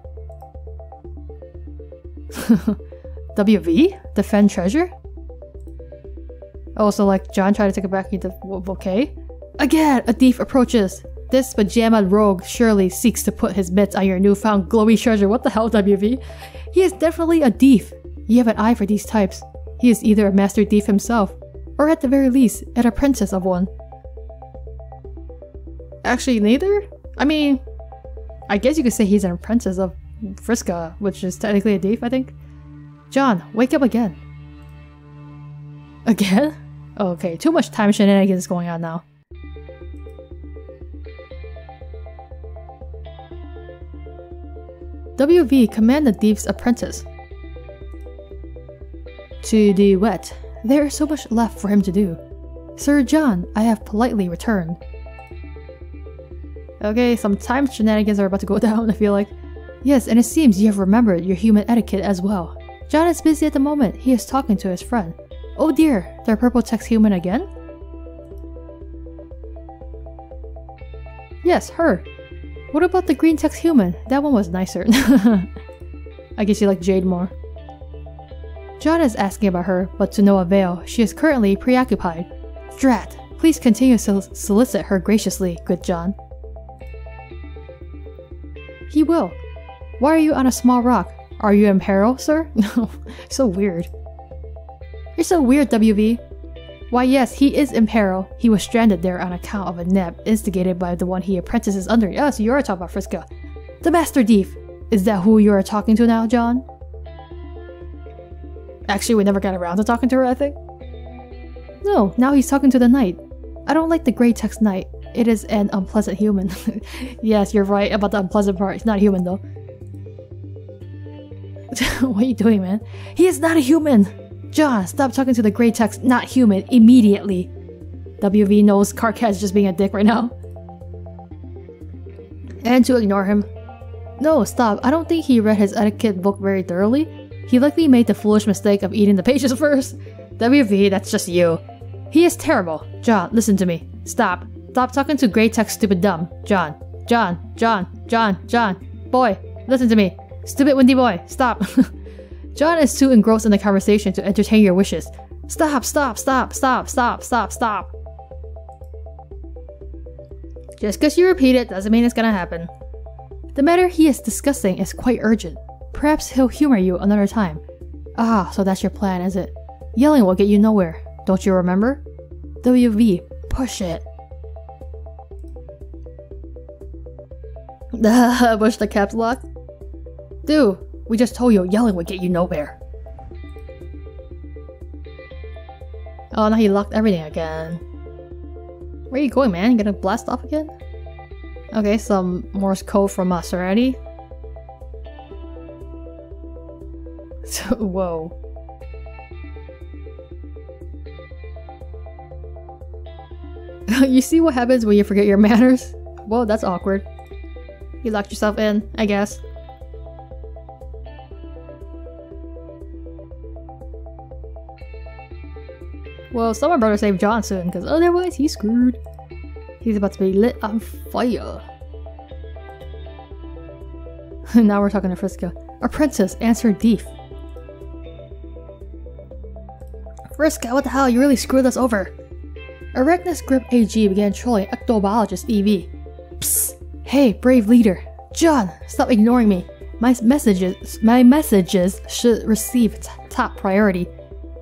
Speaker 1: WV? Defend treasure? Oh, so like John tried to take it back into the bouquet? Again, a thief approaches. This pajamaed rogue surely seeks to put his mitts on your newfound glowy treasure. What the hell, WV? He is definitely a thief. You have an eye for these types. He is either a master thief himself, or at the very least, an apprentice of one. Actually, neither? I mean, I guess you could say he's an apprentice of Friska, which is technically a thief, I think. John, wake up again. Again? Okay, too much time shenanigans going on now. WV, command the thief's apprentice. To the wet. There is so much left for him to do. Sir John, I have politely returned. Okay, some time shenanigans are about to go down, I feel like. Yes, and it seems you have remembered your human etiquette as well. John is busy at the moment. He is talking to his friend. Oh dear, the purple text human again? Yes, her. What about the green text human? That one was nicer. I guess you like Jade more. John is asking about her, but to no avail. She is currently preoccupied. Drat, please continue to solicit her graciously, good John. He will. Why are you on a small rock? Are you in peril, sir? No, so weird. You're so weird, WV. Why yes, he is in peril. He was stranded there on account of a nap instigated by the one he apprentices under. Oh, so you're talking about Friska. The Master Thief. Is that who you're talking to now, John? Actually, we never got around to talking to her, I think. No, now he's talking to the knight. I don't like the Grey Text Knight. It is an unpleasant human. Yes, you're right about the unpleasant part. He's not human though. What are you doing, man? He is not a human! John, stop talking to the Grey Text not human immediately. WV knows Karkat is just being a dick right now. And to ignore him. No, stop. I don't think he read his etiquette book very thoroughly. He likely made the foolish mistake of eating the pages first. WV, that's just you. He is terrible. John, listen to me. Stop. Stop talking to Grey Text stupid dumb. John. Boy, listen to me. Stupid windy boy, stop. John is too engrossed in the conversation to entertain your wishes. Stop. Just because you repeat it doesn't mean it's gonna happen. The matter he is discussing is quite urgent. Perhaps he'll humor you another time. Ah, so that's your plan, is it? Yelling will get you nowhere. Don't you remember? WV, push it. Push the caps lock? Dude, we just told you yelling would get you nowhere. Oh, now he locked everything again. Where are you going, man? You gonna blast off again? Okay, some Morse code from us already. Whoa. You see what happens when you forget your manners? Whoa, that's awkward. You locked yourself in, I guess. Well, someone better save John soon, because otherwise he's screwed. He's about to be lit on fire. Now we're talking to Friska. Apprentice, answer Thief. Friska, what the hell? You really screwed us over. Arachnus Grip AG began trolling ectobiologist EV. Psst! Hey, brave leader. John, stop ignoring me. My messages should receive top priority.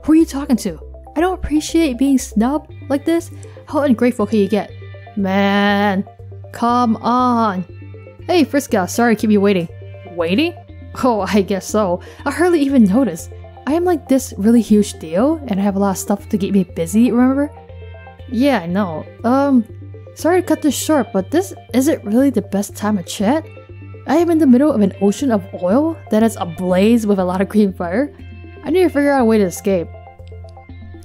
Speaker 1: Who are you talking to? I don't appreciate being snubbed like this. How ungrateful can you get? Man, come on. Hey, Friska, sorry to keep you waiting. Waiting? Oh, I guess so. I hardly even noticed. I am like this really huge deal, and I have a lot of stuff to keep me busy, remember? Yeah, I know. Sorry to cut this short, but this isn't really the best time to chat. I am in the middle of an ocean of oil that is ablaze with a lot of green fire. I need to figure out a way to escape.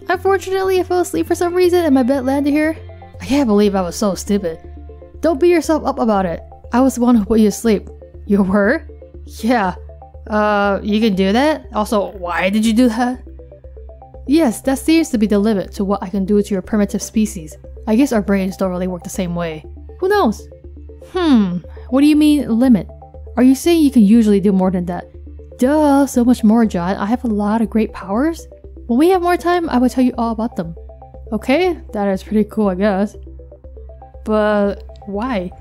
Speaker 1: Unfortunately, I fell asleep for some reason and my bed landed here. I can't believe I was so stupid. Don't beat yourself up about it. I was the one who put you to sleep. You were? Yeah. You can do that? Also, why did you do that? Yes, that seems to be the limit to what I can do to your primitive species. I guess our brains don't really work the same way. Who knows? What do you mean, limit? Are you saying you can usually do more than that? Duh, so much more, John. I have a lot of great powers. When we have more time, I will tell you all about them. Okay, that is pretty cool, I guess. But why?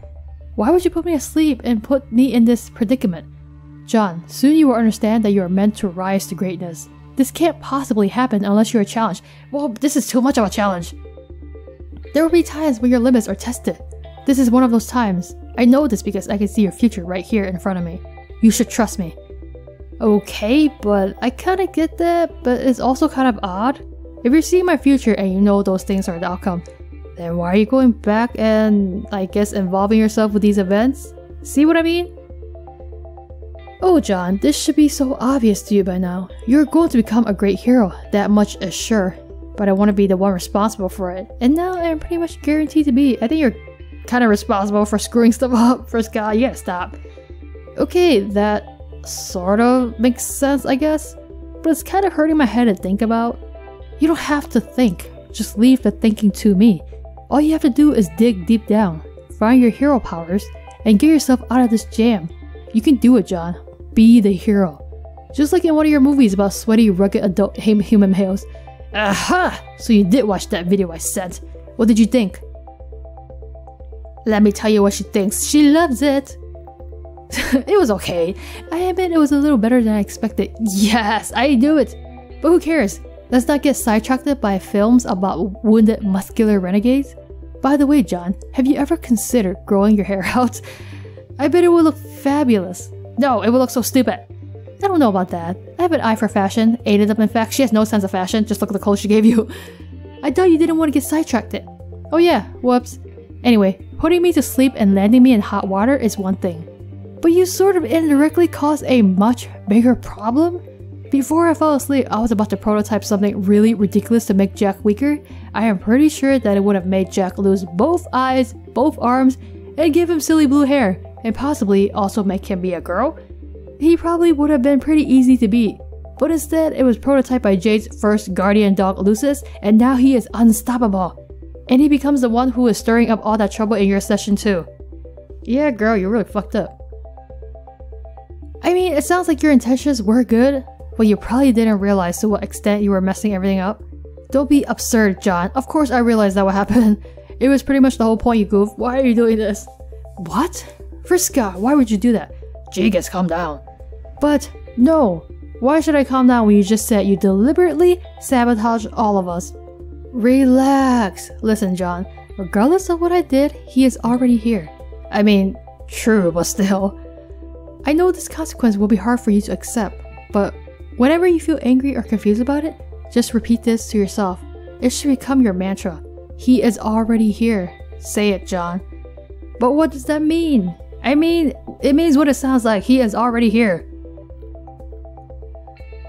Speaker 1: Why would you put me asleep and put me in this predicament? John, soon you will understand that you are meant to rise to greatness. This can't possibly happen unless you are challenged. Well, this is too much of a challenge. There will be times when your limits are tested. This is one of those times. I know this because I can see your future right here in front of me. You should trust me. Okay, but I kinda get that, but it's also kind of odd. If you're seeing my future and you know those things are the outcome, then why are you going back and, I guess, involving yourself with these events? See what I mean? Oh John, this should be so obvious to you by now. You're going to become a great hero, that much is sure. But I want to be the one responsible for it, and now I'm pretty much guaranteed to be. I think you're kinda responsible for screwing stuff up. First guy, you gotta stop. Okay, that sort of makes sense, I guess, but it's kind of hurting my head to think about. You don't have to think, just leave the thinking to me. All you have to do is dig deep down, find your hero powers, and get yourself out of this jam. You can do it, John. Be the hero. Just like in one of your movies about sweaty, rugged adult human males. Aha! So you did watch that video I sent. What did you think? Let me tell you what she thinks. She loves it. It was okay. I admit it was a little better than I expected. Yes, I knew it. But who cares? Let's not get sidetracked by films about wounded muscular renegades. By the way, John, have you ever considered growing your hair out? I bet it would look fabulous. No, it would look so stupid. I don't know about that. I have an eye for fashion. Aided up in fact, she has no sense of fashion. Just look at the clothes she gave you. I thought you didn't want to get sidetracked. Oh yeah, whoops. Anyway, putting me to sleep and landing me in hot water is one thing. But you sort of indirectly caused a much bigger problem? Before I fell asleep, I was about to prototype something really ridiculous to make Jack weaker. I am pretty sure that it would have made Jack lose both eyes, both arms, and give him silly blue hair, and possibly also make him be a girl. He probably would have been pretty easy to beat. But instead, it was prototyped by Jade's first guardian dog Lucis, and now he is unstoppable. And he becomes the one who is stirring up all that trouble in your session too. Yeah girl, you're really fucked up. I mean, it sounds like your intentions were good, but you probably didn't realize to what extent you were messing everything up. Don't be absurd, John. Of course I realized that would happen. It was pretty much the whole point, you goof. Why are you doing this? What? Friska, why would you do that? Jigus, calm down. But, no. Why should I calm down when you just said you deliberately sabotaged all of us? Relax. Listen, John. Regardless of what I did, he is already here. I mean, true, but still. I know this consequence will be hard for you to accept, but whenever you feel angry or confused about it, just repeat this to yourself. It should become your mantra. He is already here. Say it, John. But what does that mean? I mean, it means what it sounds like. He is already here.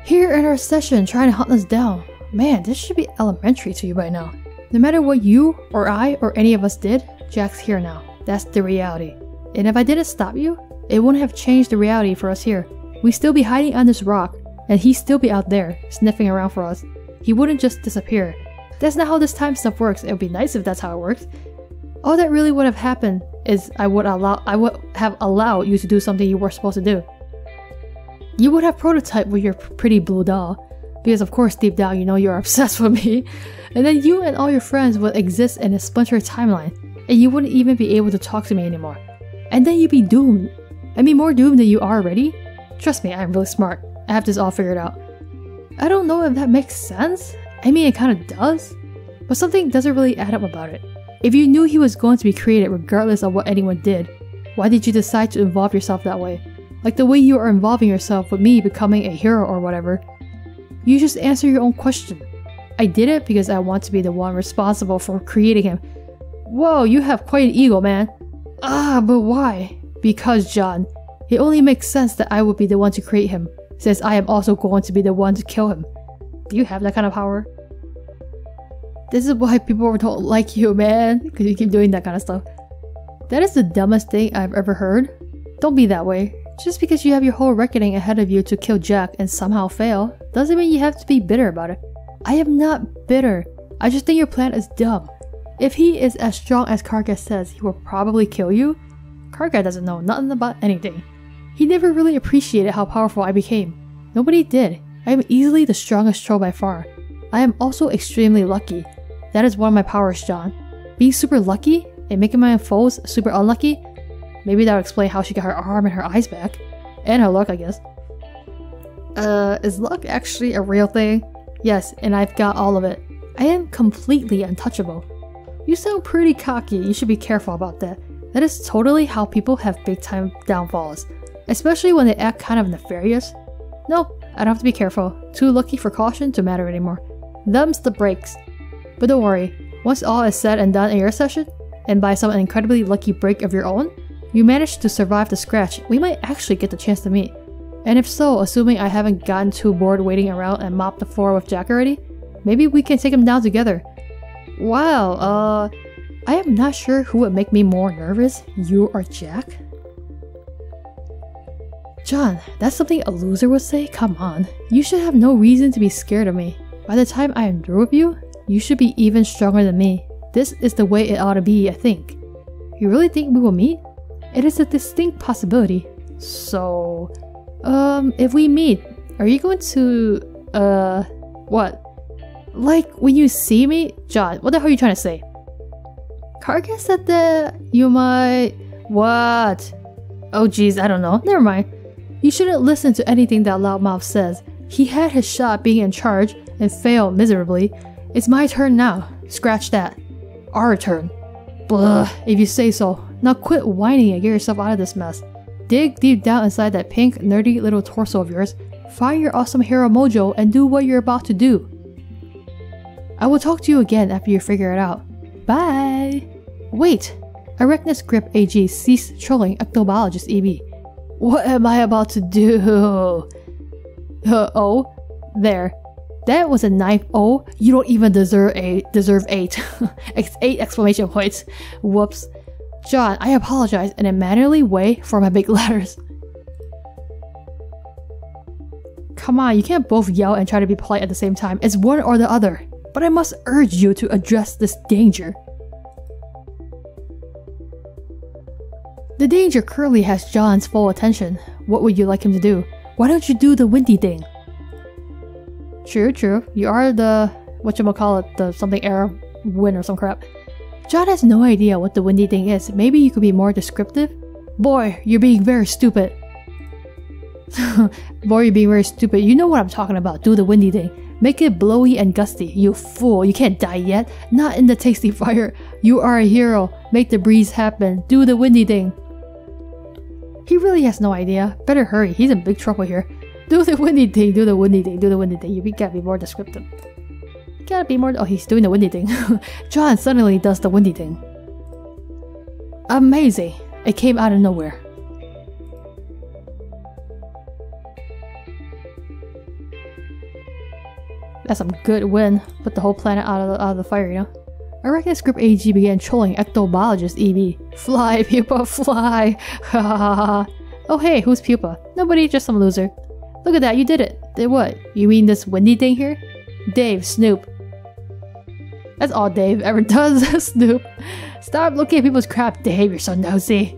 Speaker 1: Here in our session, trying to hunt us down. Man, this should be elementary to you by now. No matter what you, or I, or any of us did, Jack's here now. That's the reality. And if I didn't stop you, it wouldn't have changed the reality for us here. We'd still be hiding on this rock, and he'd still be out there, sniffing around for us. He wouldn't just disappear. That's not how this time stuff works. It would be nice if that's how it works. All that really would have happened is I would have allowed you to do something you were supposed to do. You would have prototyped with your pretty blue doll, because of course deep down you know you're obsessed with me, and then you and all your friends would exist in a splintered timeline, and you wouldn't even be able to talk to me anymore. And then you'd be doomed. I mean, more doomed than you are already. Trust me, I'm really smart. I have this all figured out. I don't know if that makes sense. I mean, it kind of does, but something doesn't really add up about it. If you knew he was going to be created regardless of what anyone did, why did you decide to involve yourself that way? Like the way you are involving yourself with me becoming a hero or whatever. You just answer your own question. I did it because I want to be the one responsible for creating him. Whoa, you have quite an ego, man. But why? Because, John, it only makes sense that I would be the one to create him, since I am also going to be the one to kill him. Do you have that kind of power? This is why people don't like you, man, because you keep doing that kind of stuff. That is the dumbest thing I've ever heard. Don't be that way. Just because you have your whole reckoning ahead of you to kill Jack and somehow fail, doesn't mean you have to be bitter about it. I am not bitter. I just think your plan is dumb. If he is as strong as Karga says, he will probably kill you. Karga doesn't know nothing about anything. He never really appreciated how powerful I became. Nobody did. I am easily the strongest troll by far. I am also extremely lucky. That is one of my powers, John. Being super lucky and making my foes super unlucky? Maybe that would explain how she got her arm and her eyes back. And her luck, I guess. Is luck actually a real thing? Yes, and I've got all of it. I am completely untouchable. You sound pretty cocky, you should be careful about that. That is totally how people have big time downfalls. Especially when they act kind of nefarious. Nope, I don't have to be careful. Too lucky for caution to matter anymore. Them's the breaks. But don't worry, once all is said and done in your session, and by some incredibly lucky break of your own, you managed to survive the scratch, we might actually get the chance to meet. And if so, assuming I haven't gotten too bored waiting around and mopped the floor with Jack already, maybe we can take him down together. Wow, I am not sure who would make me more nervous, you or Jack. John, that's something a loser would say? Come on, you should have no reason to be scared of me. By the time I am through with you, you should be even stronger than me. This is the way it ought to be, I think. You really think we will meet? It is a distinct possibility. So, if we meet, are you going to, what? Like, when you see me? John, what the hell are you trying to say? Karga said that you might... What? Oh geez, I don't know. Never mind. You shouldn't listen to anything that Loudmouth says. He had his shot being in charge and failed miserably. It's my turn now. Scratch that. Our turn. Blah, if you say so. Now quit whining and get yourself out of this mess. Dig deep down inside that pink, nerdy little torso of yours, find your awesome hero mojo, and do what you're about to do. I will talk to you again after you figure it out. Bye! Wait! Arachnus Grip AG ceased trolling Ectobiologist EB. What am I about to do? Oh? There. That was a 9-0. You don't even deserve 8. 8 exclamation points. Whoops. John, I apologize in a mannerly way for my big letters. Come on, you can't both yell and try to be polite at the same time. It's one or the other. But I must urge you to address this danger. The danger currently has John's full attention. What would you like him to do? Why don't you do the windy thing? True, true. You are the... whatchamacallit, the something air wind or some crap. John has no idea what the windy thing is. Maybe you could be more descriptive? Boy, you're being very stupid. Boy, you're being very stupid. You know what I'm talking about. Do the windy thing. Make it blowy and gusty. You fool. You can't die yet. Not in the tasty fire. You are a hero. Make the breeze happen. Do the windy thing. He really has no idea. Better hurry. He's in big trouble here. Do the windy thing. Do the windy thing. Do the windy thing. You gotta be more descriptive. You gotta be more... Oh, he's doing the windy thing. John suddenly does the windy thing. Amazing. It came out of nowhere. That's some good wind. Put the whole planet out of the fire, you know? Arachnus Grip AG began trolling Ectobiologist EB. Fly, Pupa, fly! Ha ha ha ha. Oh hey, who's Pupa? Nobody, just some loser. Look at that, you did it. Did what? You mean this windy thing here? Dave, Snoop. That's all Dave ever does, Snoop. Stop looking at people's crap, Dave, you're so nosy.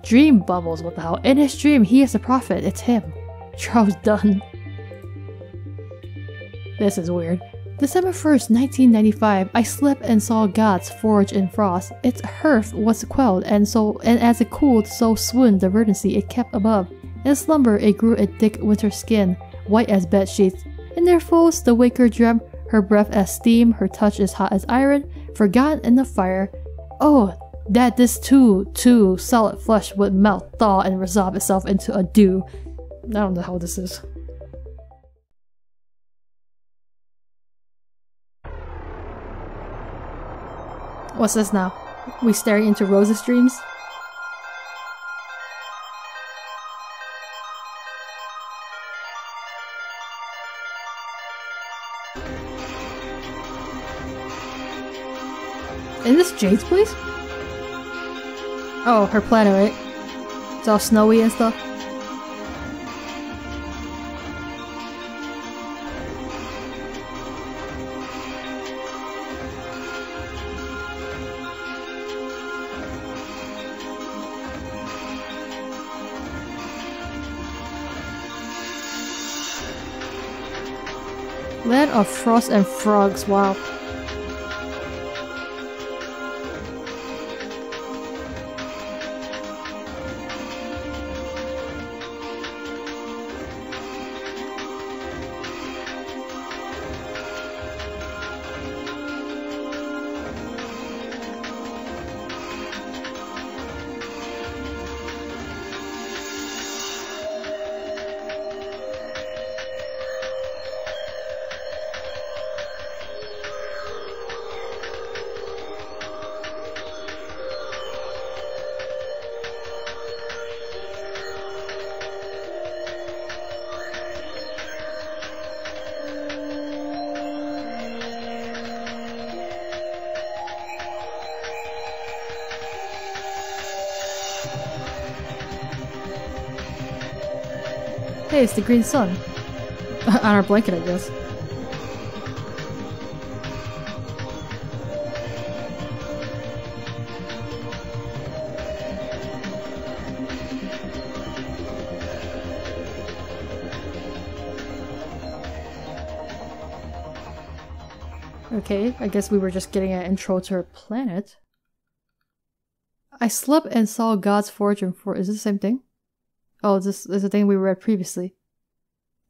Speaker 1: Dream bubbles, what the hell? In his dream, he is the prophet, it's him. Charles Dunn. This is weird. December 1st, 1995, I slept and saw gods forge in frost. Its hearth was quelled, and as it cooled, so swooned the verdancy it kept above. In slumber, it grew a thick winter skin, white as bed sheets. In their folds, the waker dreamt, her breath as steam, her touch as hot as iron, forgotten in the fire. Oh, that this too solid flesh would melt, thaw, and resolve itself into a dew. I don't know how this is. What's this now? We staring into Rose's dreams? Is this Jade's place? Oh, her planet, right? It's all snowy and stuff. Land of Frost and Frogs, wow. Hey, it's the green sun. On our blanket, I guess. Okay, I guess we were just getting an intro to her planet. I slept and saw God's fortune for— is this the same thing? Oh, this is the thing we read previously.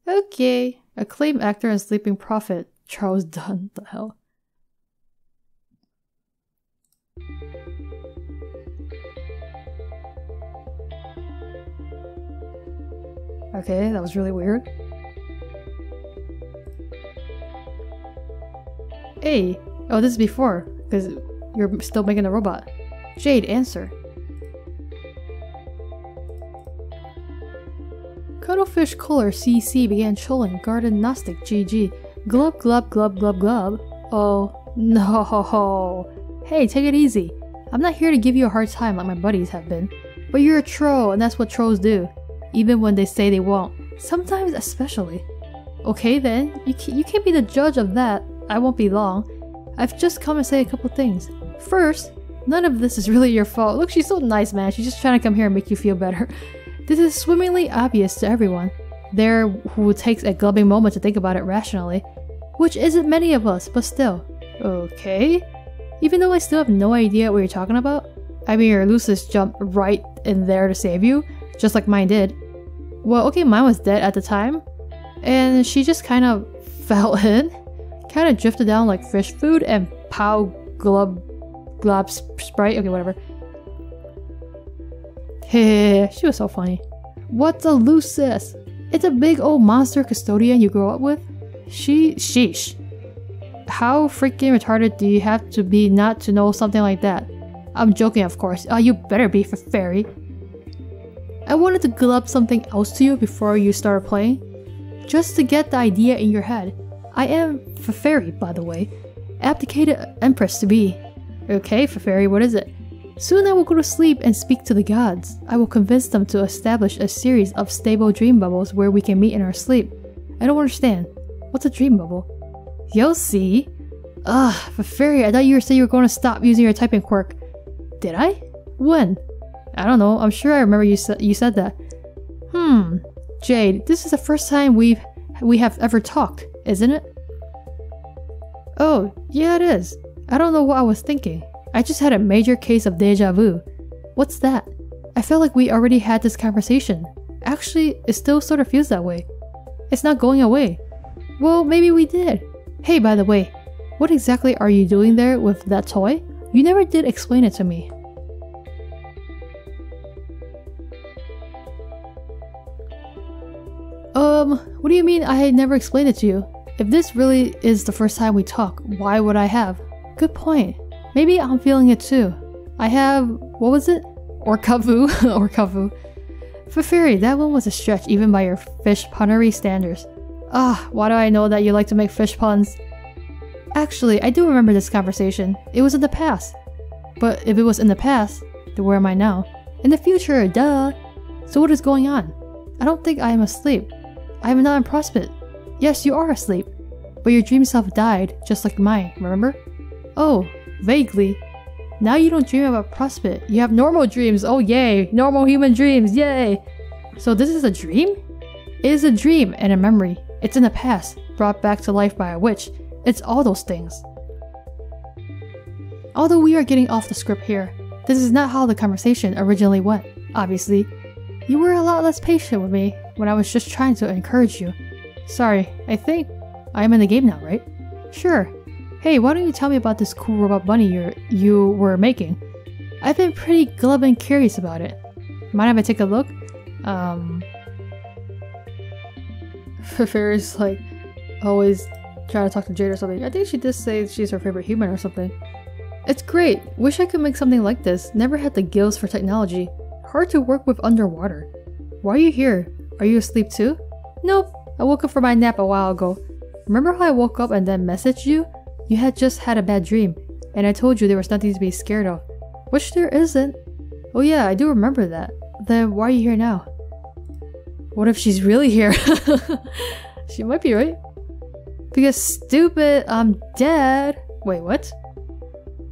Speaker 1: Okay. Acclaimed actor and sleeping prophet. Charles Dunn. The hell? Okay, that was really weird. Hey! Oh, this is before, because you're still making the robot. Jade, answer. Cuttlefish Cooler CC began trolling Garden Gnostic GG. Glub glub glub glub glub. Oh, no. Hey, take it easy. I'm not here to give you a hard time like my buddies have been. But you're a troll, and that's what trolls do. Even when they say they won't. Sometimes especially. Okay then, you can't be the judge of that. I won't be long. I've just come to say a couple things. First, none of this is really your fault. Look, she's so nice, man. She's just trying to come here and make you feel better. This is swimmingly obvious to everyone. There who takes a glubbing moment to think about it rationally. Which isn't many of us, but still. Okay? Even though I still have no idea what you're talking about. I mean, your Lucis jumped right in there to save you. Just like mine did. Well, okay, mine was dead at the time. And she just kind of fell in. Kind of drifted down like fish food and pow glub glob sprite. Okay, whatever. Heh, she was so funny. What's a Lucis? It's a big old monster custodian you grow up with? Sheesh. How freaking retarded do you have to be not to know something like that? I'm joking, of course. You better be, for fairy. I wanted to glub something else to you before you started playing. Just to get the idea in your head. I am Fairy, by the way. Abdicated Empress to be. Okay, Fairy, what is it? Soon I will go to sleep and speak to the gods. I will convince them to establish a series of stable dream bubbles where we can meet in our sleep. I don't understand. What's a dream bubble? You'll see. Ugh, Fairy, I thought you were saying you were going to stop using your typing quirk. Did I? When? I don't know. I'm sure I remember you said that. Jade, this is the first time we have ever talked, isn't it? Oh, yeah it is. I don't know what I was thinking. I just had a major case of deja vu. What's that? I felt like we already had this conversation. Actually, it still sort of feels that way. It's not going away. Well, maybe we did. Hey, by the way, what exactly are you doing there with that toy? You never did explain it to me. What do you mean I never explained it to you? If this really is the first time we talk, why would I have? Good point. Maybe I'm feeling it too. I have... what was it? Orkavu? Orkavu. Fairy, that one was a stretch even by your fish punnery standards. Why do I know that you like to make fish puns? Actually, I do remember this conversation. It was in the past. But if it was in the past, then where am I now? In the future, duh! So what is going on? I don't think I am asleep. I am not in Prospect. Yes, you are asleep. But your dream self died, just like mine, remember? Oh, vaguely. Now you don't dream about Prospect. You have normal dreams. Oh yay! Normal human dreams, yay! So this is a dream? It is a dream and a memory. It's in the past, brought back to life by a witch. It's all those things. Although we are getting off the script here, this is not how the conversation originally went, obviously. You were a lot less patient with me when I was just trying to encourage you. Sorry, I think I am in the game now, right? Sure. Hey, why don't you tell me about this cool robot bunny you were making? I've been pretty glib and curious about it. Mind if I take a look? Fairy's like always trying to talk to Jade or something. I think she did say she's her favorite human or something. It's great. Wish I could make something like this. Never had the gills for technology. Hard to work with underwater. Why are you here? Are you asleep too? Nope. I woke up from my nap a while ago. Remember how I woke up and then messaged you? You had just had a bad dream, and I told you there was nothing to be scared of. Which there isn't. Oh yeah, I do remember that. Then why are you here now? What if she's really here? She might be, right? Because stupid, I'm dead. Wait, what?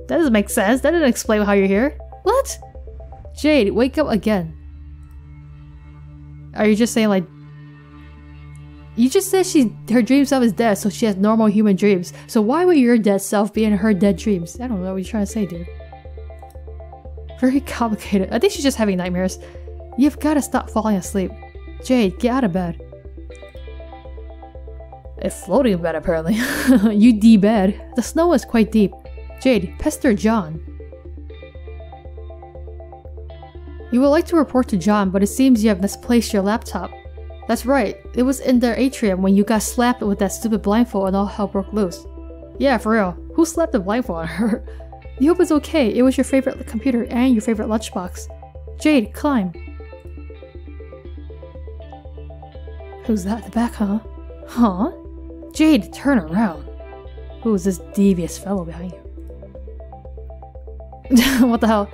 Speaker 1: That doesn't make sense. That doesn't explain how you're here. What? Jade, wake up again. Are you just saying like... You just said her dream self is dead, so she has normal human dreams. So why would your dead self be in her dead dreams? I don't know what you're trying to say, dude. Very complicated. I think she's just having nightmares. You've got to stop falling asleep. Jade, get out of bed. It's floating bad apparently. You D-bad. The snow is quite deep. Jade, pester John. You would like to report to John, but it seems you have misplaced your laptop. That's right, it was in their atrium when you got slapped with that stupid blindfold and all hell broke loose. Yeah, for real. Who slapped the blindfold on her? You hope it's okay, it was your favorite computer and your favorite lunchbox. Jade, climb. Who's that at the back, huh? Huh? Jade, turn around. Who is this devious fellow behind you? What the hell?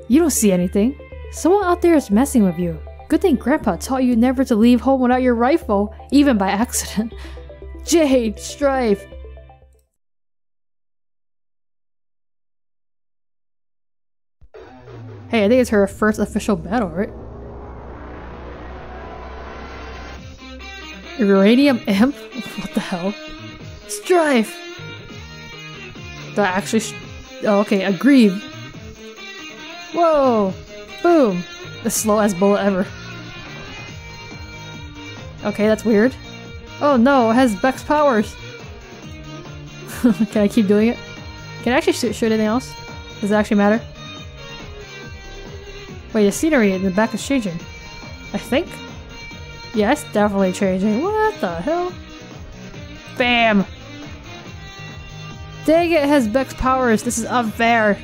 Speaker 1: You don't see anything. Someone out there is messing with you. Good thing Grandpa taught you never to leave home without your rifle, even by accident. Jade, strive. Hey, I think it's her first official battle, right? Uranium imp? What the hell? Strive! Do I actually oh, okay, aggrieve. Whoa! Boom! The slowest bullet ever. Okay, that's weird. Oh no, it has Beck's powers! Can I keep doing it? Can I actually shoot anything else? Does it actually matter? Wait, the scenery in the back is changing. I think? Yeah, it's definitely changing. What the hell? Bam! Dang it, it has Beck's powers. This is unfair.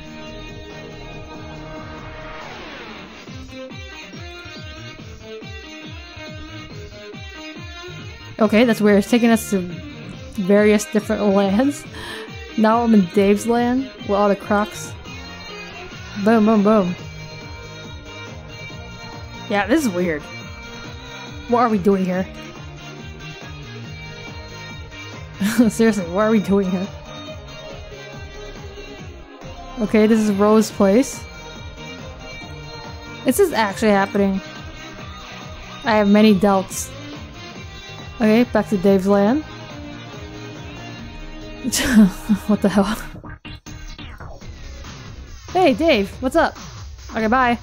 Speaker 1: Okay, that's weird. It's taking us to various different lands. Now I'm in Dave's land with all the crocs. Boom, boom, boom. Yeah, this is weird. What are we doing here? Seriously, what are we doing here? Okay, this is Rose's place. Is this actually happening? I have many doubts. Okay, back to Dave's land. What the hell? Hey, Dave, what's up? Okay, bye.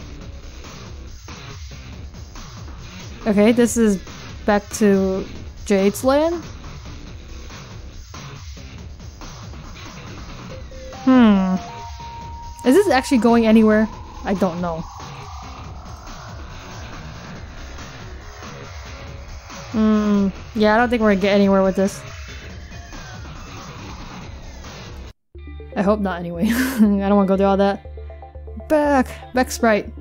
Speaker 1: Okay, this is back to Jade's land? Is this actually going anywhere? I don't know. Yeah, I don't think we're gonna get anywhere with this. I hope not anyway. I don't want to go through all that. Beck Sprite.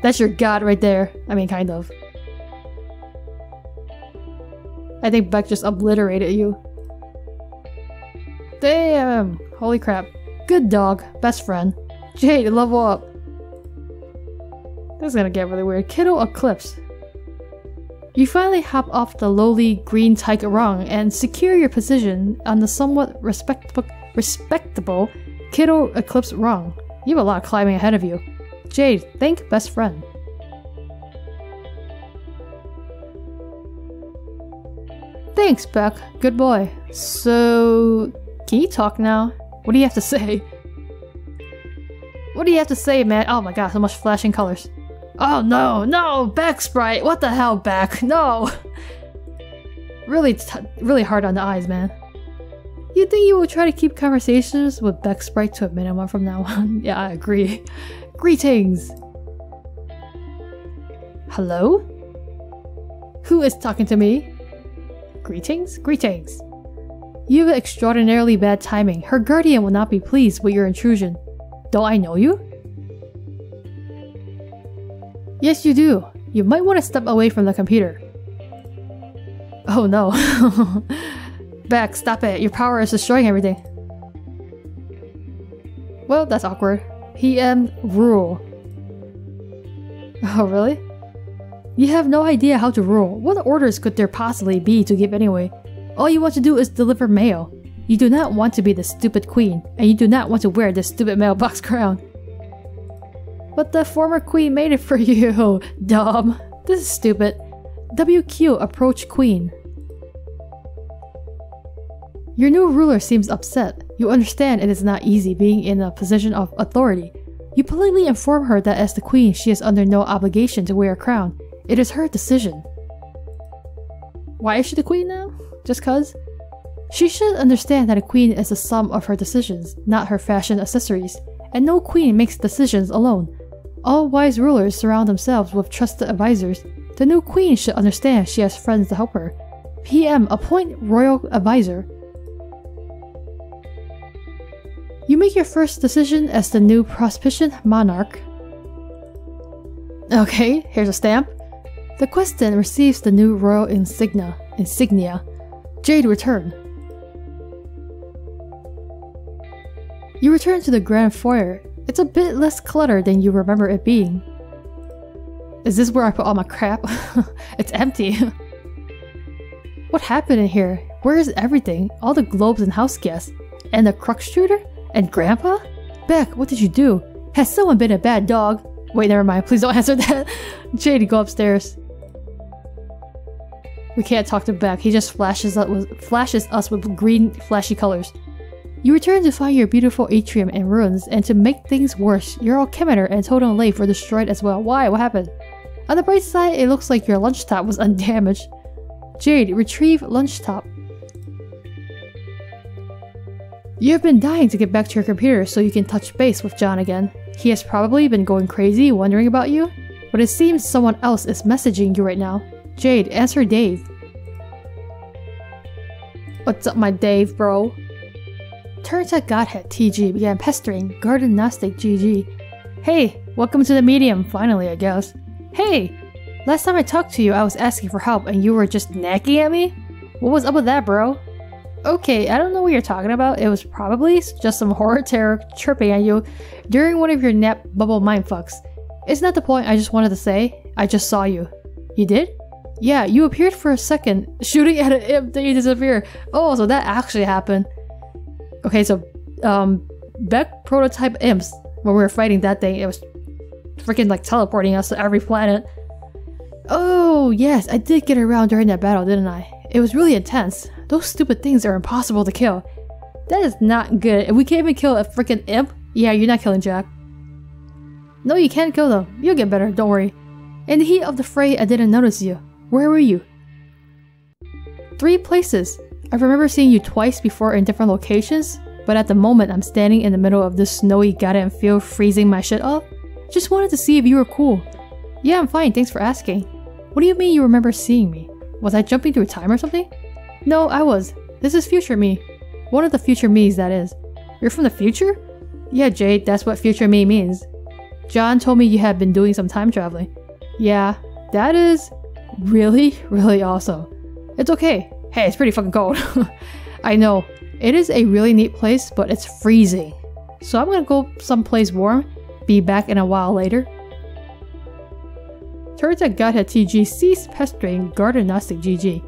Speaker 1: That's your god right there. I mean, kind of. I think Beck just obliterated you. Damn! Holy crap. Good dog. Best friend. Jade, level up. This is gonna get really weird. Kiddo Eclipse. You finally hop off the lowly green tiger rung and secure your position on the somewhat respectable Kiddo Eclipse rung. You have a lot of climbing ahead of you. Jade, thank best friend. Thanks, Beck. Good boy. So, can you talk now? What do you have to say? What do you have to say, man? Oh my god, so much flashing colors. Oh no, no, Beck Sprite! What the hell, Beck? No! Really hard on the eyes, man. You think you will try to keep conversations with Beck Sprite to a minimum from now on? Yeah, I agree. Greetings! Hello? Who is talking to me? Greetings? Greetings. You have extraordinarily bad timing. Her guardian will not be pleased with your intrusion. Don't I know you? Yes, you do. You might want to step away from the computer. Oh no. Beck, stop it. Your power is destroying everything. Well, that's awkward. PM rule. Oh, really? You have no idea how to rule. What orders could there possibly be to give anyway? All you want to do is deliver mail. You do not want to be the stupid queen, and you do not want to wear this stupid mailbox crown. But the former queen made it for you, dumb. This is stupid. WQ, approach queen. Your new ruler seems upset. You understand it is not easy being in a position of authority. You politely inform her that as the queen she is under no obligation to wear a crown. It is her decision. Why is she the queen now? Just cuz? She should understand that a queen is the sum of her decisions, not her fashion accessories, and no queen makes decisions alone. All wise rulers surround themselves with trusted advisors. The new queen should understand she has friends to help her. PM, appoint royal advisor. You make your first decision as the new Prospician monarch. Okay, here's a stamp. The quest then receives the new royal insignia. Jade, return. You return to the grand foyer. It's a bit less cluttered than you remember it being. Is this where I put all my crap? It's empty. What happened in here? Where is everything? All the globes and house guests? And the Kruckstruder? And Grandpa? Beck, what did you do? Has someone been a bad dog? Wait, never mind. Please don't answer that. Jade, go upstairs. We can't talk to Beck. He just flashes us with green, flashy colors. You return to find your beautiful atrium in ruins, and to make things worse, your alchemitor and totem lathe were destroyed as well. Why? What happened? On the bright side, it looks like your lunch top was undamaged. Jade, retrieve lunch top. You have been dying to get back to your computer so you can touch base with John again. He has probably been going crazy wondering about you, but it seems someone else is messaging you right now. Jade, answer Dave. What's up, my Dave, bro? Turntech Godhead TG began pestering Garden Gnostic GG. Hey, welcome to the medium, finally, I guess. Hey! Last time I talked to you, I was asking for help and you were just nagging at me? What was up with that, bro? Okay, I don't know what you're talking about. It was probably just some horror terror chirping at you during one of your nap bubble mindfucks. Isn't that the point I just wanted to say? I just saw you. You did? Yeah, you appeared for a second, shooting at an imp, then you disappear. Oh, so that actually happened. Okay, so, Beck prototype imps, when we were fighting that thing, it was freaking like teleporting us to every planet. Oh, yes, I did get around during that battle, didn't I? It was really intense. Those stupid things are impossible to kill. That is not good. If we can't even kill a freaking imp, yeah, you're not killing Jack. No, you can't kill them. You'll get better, don't worry. In the heat of the fray, I didn't notice you. Where were you? 3 places. I remember seeing you twice before in different locations, but at the moment I'm standing in the middle of this snowy goddamn field freezing my shit off. Just wanted to see if you were cool. Yeah, I'm fine, thanks for asking. What do you mean you remember seeing me? Was I jumping through time or something? No, I was. This is future me. One of the future me's, that is. You're from the future? Yeah, Jade, that's what future me means. John told me you had been doing some time traveling. Yeah, that is really, really awesome. It's okay. Hey, it's pretty fucking cold. I know. It is a really neat place, but it's freezing. So I'm gonna go someplace warm. Be back in a while later. Turntech Godhead TG cease pestering Garden Gnostic GG.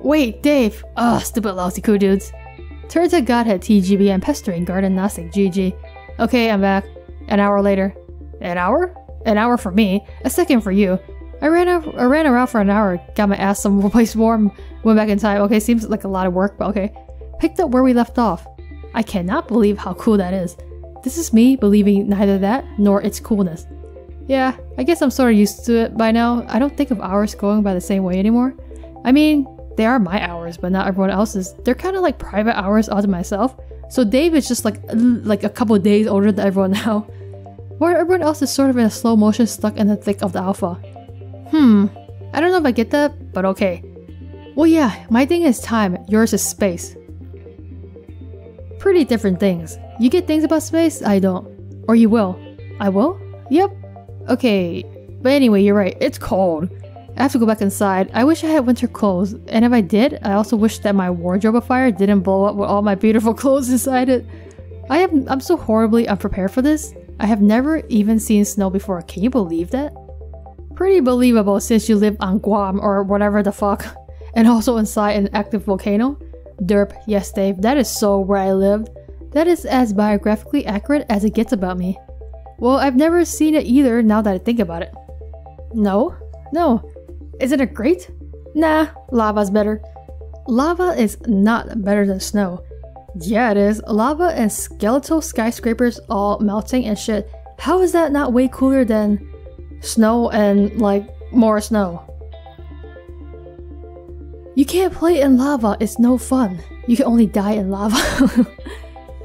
Speaker 1: Wait, Dave! Ugh, stupid lousy cool dudes. Turntech Godhead TG began pestering Garden Gnostic GG. Okay, I'm back. An hour later. An hour? An hour for me. A second for you. I ran around for an hour, got my ass some place warm, went back in time. Okay, seems like a lot of work, but okay. Picked up where we left off. I cannot believe how cool that is. This is me believing neither that nor its coolness. Yeah, I guess I'm sort of used to it by now. I don't think of hours going by the same way anymore. I mean, they are my hours, but not everyone else's. They're kind of like private hours all to myself. So Dave is just like a couple of days older than everyone now. While everyone else is sort of in a slow motion stuck in the thick of the alpha. I don't know if I get that, but okay. Well yeah, my thing is time, yours is space. Pretty different things. You get things about space, I don't. Or you will. I will? Yep. Okay, but anyway, you're right, it's cold. I have to go back inside. I wish I had winter clothes, and if I did, I also wish that my wardrobe of fire didn't blow up with all my beautiful clothes inside it. I'm so horribly unprepared for this. I have never even seen snow before, can you believe that? Pretty believable since you live on Guam or whatever the fuck, and also inside an active volcano. Derp, yes Dave, that is so where I lived. That is as biographically accurate as it gets about me. Well, I've never seen it either now that I think about it. No? No. Isn't it great? Nah, lava's better. Lava is not better than snow. Yeah, it is. Lava and skeletal skyscrapers all melting and shit. How is that not way cooler than snow and, like, more snow? You can't play in lava, it's no fun. You can only die in lava.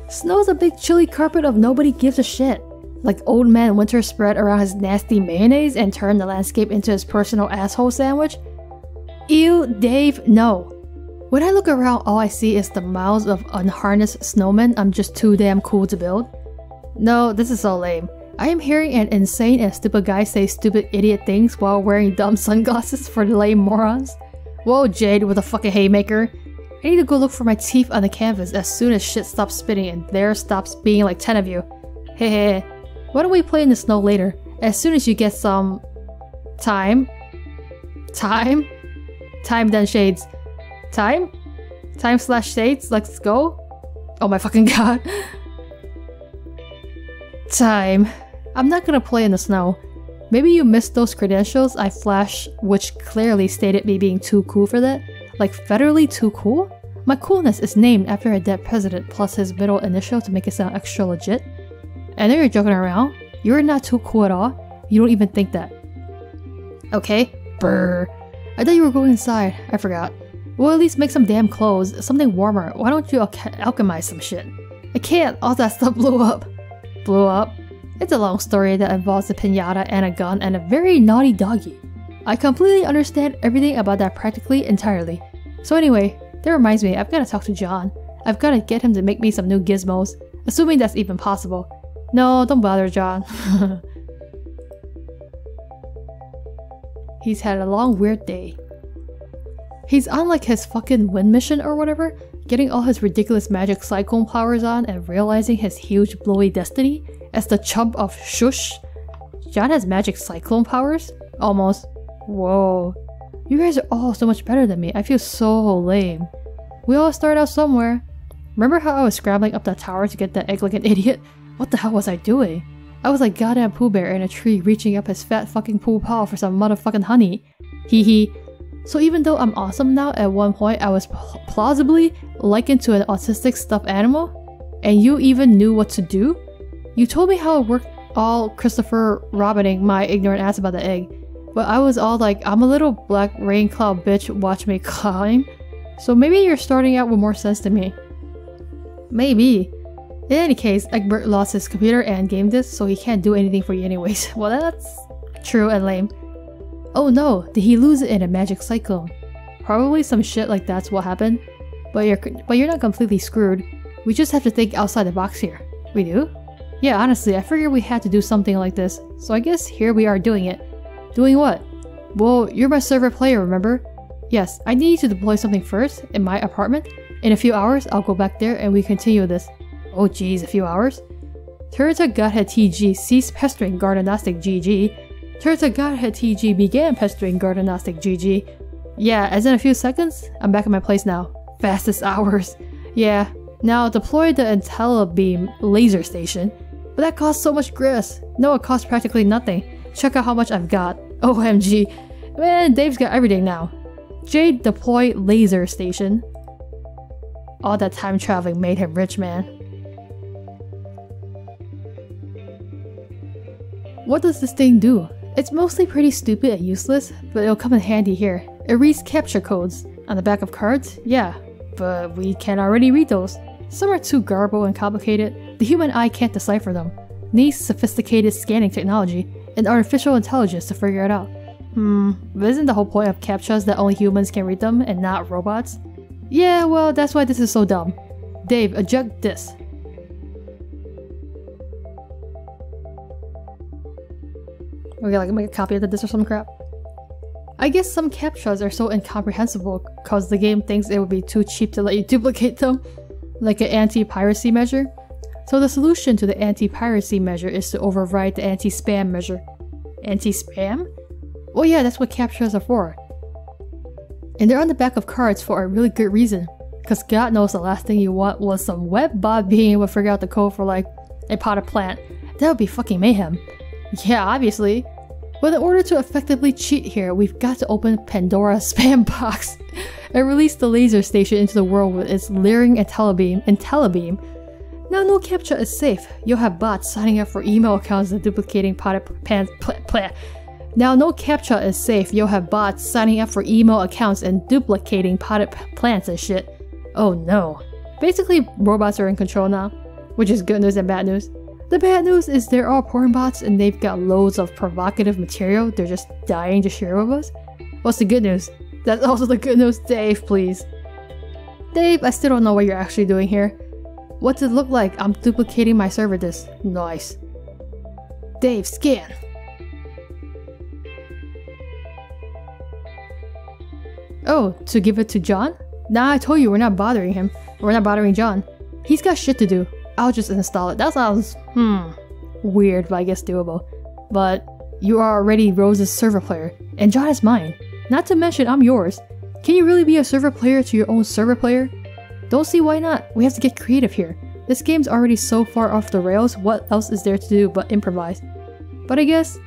Speaker 1: Snow's a big chilly carpet of nobody gives a shit. Like old man winter spread around his nasty mayonnaise and turned the landscape into his personal asshole sandwich. Ew, Dave, no. When I look around, all I see is the miles of unharnessed snowmen I'm just too damn cool to build. No, this is so lame. I am hearing an insane and stupid guy say stupid idiot things while wearing dumb sunglasses for the lame morons. Whoa, Jade with a fucking haymaker. I need to go look for my teeth on the canvas as soon as shit stops spinning and there stops being like 10 of you. Hehe. Why don't we play in the snow later? As soon as you get some... time? Time? Time then shades. Time? Time/shades? Let's go? Oh my fucking god. Time. I'm not gonna play in the snow. Maybe you missed those credentials I flashed which clearly stated me being too cool for that? Like federally too cool? My coolness is named after a dead president plus his middle initial to make it sound extra legit. I know you're joking around. You're not too cool at all. You don't even think that. Okay? Brr. I thought you were going inside. I forgot. Well, at least make some damn clothes. Something warmer. Why don't you alchemize some shit? I can't. All that stuff blew up. Blew up? It's a long story that involves a piñata and a gun and a very naughty doggy. I completely understand everything about that practically entirely. So anyway, that reminds me, I've gotta talk to John. I've gotta get him to make me some new gizmos. Assuming that's even possible. No, don't bother, John. He's had a long weird day. He's on like his fucking wind mission or whatever, getting all his ridiculous magic cyclone powers on and realizing his huge blowy destiny as the chump of Shush. John has magic cyclone powers? Almost. Whoa. You guys are all so much better than me. I feel so lame. We all start out somewhere. Remember how I was scrambling up that tower to get that egg like an idiot? What the hell was I doing? I was like goddamn Pooh Bear in a tree reaching up his fat fucking poo paw for some motherfucking honey. Hee hee. So even though I'm awesome now, at one point I was plausibly likened to an autistic stuffed animal? And you even knew what to do? You told me how it worked, all Christopher Robining my ignorant ass about the egg. But I was all like, I'm a little black rain cloud bitch, watch me climb. So maybe you're starting out with more sense than me. Maybe. In any case, Egbert lost his computer and game disk, so he can't do anything for you anyways. Well, that's true and lame. Oh no, did he lose it in a magic cyclone? Probably some shit like that's what happened. But you're not completely screwed. We just have to think outside the box here. We do? Yeah, honestly, I figured we had to do something like this. So I guess here we are doing it. Doing what? Well, you're my server player, remember? Yes, I need you to deploy something first, in my apartment. In a few hours, I'll go back there and we continue this. Oh geez, a few hours? Turreta Godhead TG ceased pestering Gardenostic GG. Turreta Godhead TG began pestering Gardenostic GG. Yeah, as in a few seconds? I'm back at my place now. Fastest hours. Yeah, now deploy the IntelliBeam laser station. But that costs so much grass. No, it costs practically nothing. Check out how much I've got. OMG. Man, Dave's got everything now. Jade, deploy laser station. All that time traveling made him rich, man. What does this thing do? It's mostly pretty stupid and useless, but it'll come in handy here. It reads capture codes. On the back of cards? Yeah, but we can already read those. Some are too garbled and complicated. The human eye can't decipher them. Needs sophisticated scanning technology and artificial intelligence to figure it out. But isn't the whole point of CAPTCHAs that only humans can read them and not robots? Yeah, well, that's why this is so dumb. Dave, eject this. We gotta like make a copy of this or some crap. I guess some CAPTCHAs are so incomprehensible cause the game thinks it would be too cheap to let you duplicate them, like an anti-piracy measure. So the solution to the anti-piracy measure is to override the anti-spam measure. Anti-spam? Well yeah, that's what CAPTCHAs are for. And they're on the back of cards for a really good reason. Cause God knows the last thing you want was some web bot being able to figure out the code for like a potted plant. That would be fucking mayhem. Yeah, obviously. But in order to effectively cheat here, we've got to open Pandora's spam box and release the laser station into the world with its leering IntelliBeam. Now no CAPTCHA is safe. You'll have bots signing up for email accounts and duplicating potted Now no CAPTCHA is safe, you'll have bots signing up for email accounts and duplicating potted plants and shit. Oh no. Basically, robots are in control now, which is good news and bad news. The bad news is they're all porn bots and they've got loads of provocative material they're just dying to share with us. What's the good news? That's also the good news. Dave, please. Dave, I still don't know what you're actually doing here. What's it look like? I'm duplicating my server disk. Nice. Dave, scan. Oh, to give it to John? Nah, I told you we're not bothering him. We're not bothering John. He's got shit to do. I'll just install it. That sounds, weird, but I guess doable. But you are already Rose's server player, and John is mine. Not to mention, I'm yours. Can you really be a server player to your own server player? Don't see why not. We have to get creative here. This game's already so far off the rails, what else is there to do but improvise? But I guess,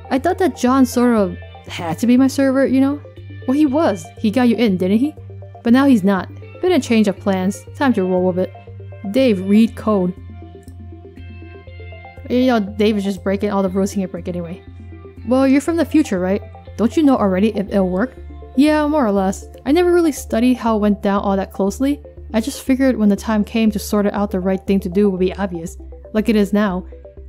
Speaker 1: I thought that John sort of had to be my server, you know? Well, he was. He got you in, didn't he? But now he's not. Been a change of plans. Time to roll with it. Dave, read code. You know, Dave is just breaking all the rules he can break anyway. Well, you're from the future, right? Don't you know already if it'll work? Yeah, more or less. I never really studied how it went down all that closely. I just figured when the time came to sort out the right thing to do would be obvious, like it is now.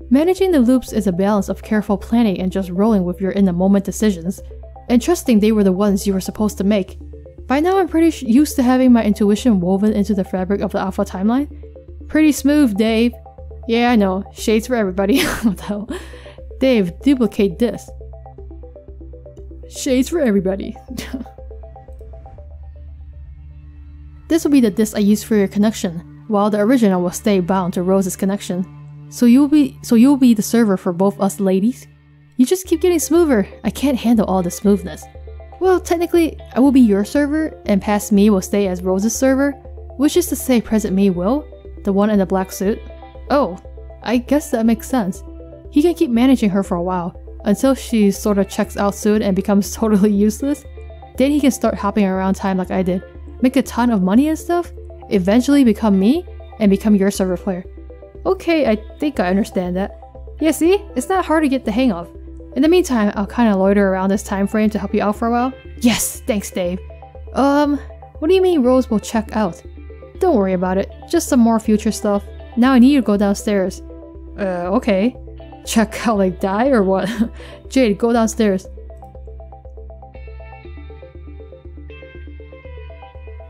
Speaker 1: Managing the loops is a balance of careful planning and just rolling with your in-the-moment decisions, and trusting they were the ones you were supposed to make. By now I'm pretty used to having my intuition woven into the fabric of the Alpha timeline. Pretty smooth, Dave. Yeah, I know. Shades for everybody. What the hell? Dave, duplicate this. Shades for everybody. This will be the disk I used for your connection, while the original will stay bound to Rose's connection. So you'll be the server for both us ladies? You just keep getting smoother. I can't handle all the smoothness. Well, technically, I will be your server, and past me will stay as Rose's server, which is to say present me will, the one in the black suit. Oh, I guess that makes sense. He can keep managing her for a while, until she sort of checks out soon and becomes totally useless. Then he can start hopping around time like I did, make a ton of money and stuff, eventually become me, and become your server player. Okay, I think I understand that. Yeah, see? It's not hard to get the hang of. In the meantime, I'll kinda loiter around this time frame to help you out for a while. Yes, thanks Dave. What do you mean Rose will check out? Don't worry about it, just some more future stuff. Now I need you to go downstairs. Okay. Check out like die or what? Jade, go downstairs.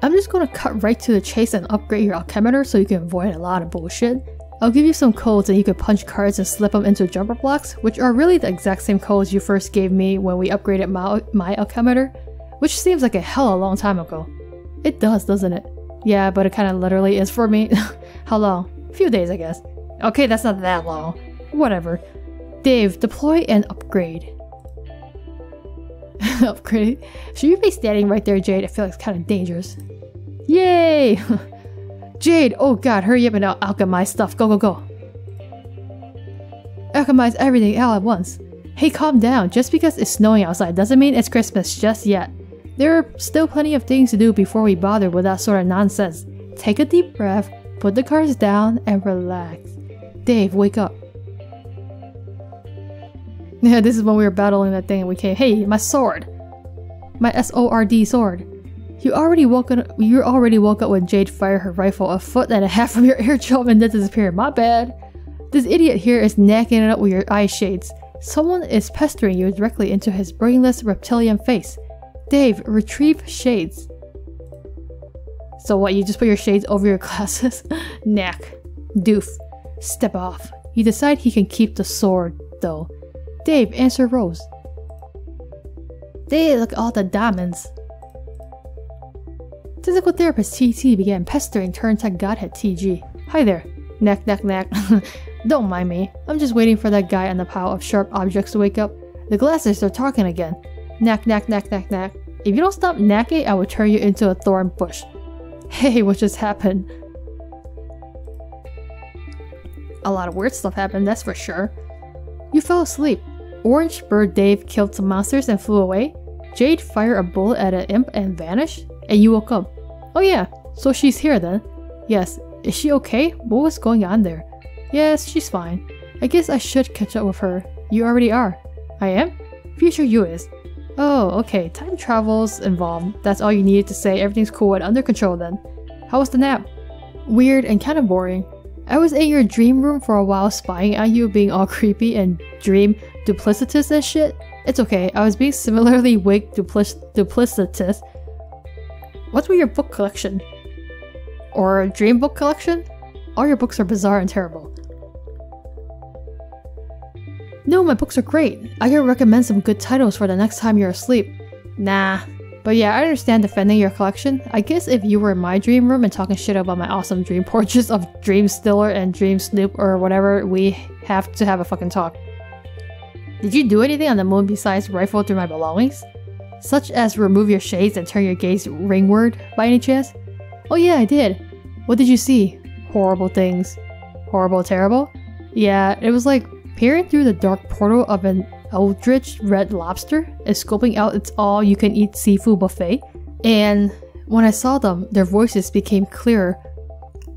Speaker 1: I'm just gonna cut right to the chase and upgrade your alchemeter so you can avoid a lot of bullshit. I'll give you some codes and you can punch cards and slip them into jumper blocks, which are really the exact same codes you first gave me when we upgraded my alchemeter, which seems like a hell of a long time ago. It does, doesn't it? Yeah, but it kinda literally is for me. How long? A few days, I guess. Okay, that's not that long. Whatever. Dave, deploy and upgrade. Upgrade? Should you be standing right there, Jade? I feel like it's kinda dangerous. Yay! Jade, oh god, hurry up and alchemize stuff. Go, go, go. Alchemize everything all at once. Hey, calm down. Just because it's snowing outside doesn't mean it's Christmas just yet. There are still plenty of things to do before we bother with that sort of nonsense. Take a deep breath, put the cards down, and relax. Dave, wake up. Yeah, this is when we were battling that thing and we came. Hey, my sword! My S-O-R-D sword. You already woke up when Jade fired her rifle a foot and a half from your eardrum and then disappeared. My bad. This idiot here is knacking it up with your eye shades. Someone is pestering you directly into his brainless reptilian face. Dave, retrieve shades. So what, you just put your shades over your glasses? Knack. Doof. Step off. You decide he can keep the sword, though. Dave, answer Rose. Dave, look at all the diamonds. Physical therapist TT began pestering Turntech Godhead TG. Hi there. Knack, knack, knack. Don't mind me. I'm just waiting for that guy on the pile of sharp objects to wake up. The glasses are talking again. Knack, knack, knack, knack, knack. If you don't stop knacking, I will turn you into a thorn bush. Hey, what just happened? A lot of weird stuff happened, that's for sure. You fell asleep. Orange Bird Dave killed some monsters and flew away. Jade fired a bullet at an imp and vanished. And you woke up. Oh yeah, so she's here then. Yes, is she okay? What was going on there? Yes, she's fine. I guess I should catch up with her. You already are. I am? Future you is. Oh, okay, time travel's involved. That's all you needed to say. Everything's cool and under control then. How was the nap? Weird and kind of boring. I was in your dream room for a while spying on you being all creepy and dream duplicitous and shit. It's okay, I was being similarly wig duplicitous. What's with your book collection? Or dream book collection? All your books are bizarre and terrible. No, my books are great. I can recommend some good titles for the next time you're asleep. Nah. But yeah, I understand defending your collection. I guess if you were in my dream room and talking shit about my awesome dream portraits of Dream Stiller and Dream Snoop or whatever, we have to have a fucking talk. Did you do anything on the moon besides rifle through my belongings? Such as remove your shades and turn your gaze ringward, by any chance? Oh yeah, I did. What did you see? Horrible things. Horrible, terrible? Yeah, it was like peering through the dark portal of an eldritch red lobster and scoping out its all-you-can-eat seafood buffet. And when I saw them, their voices became clearer.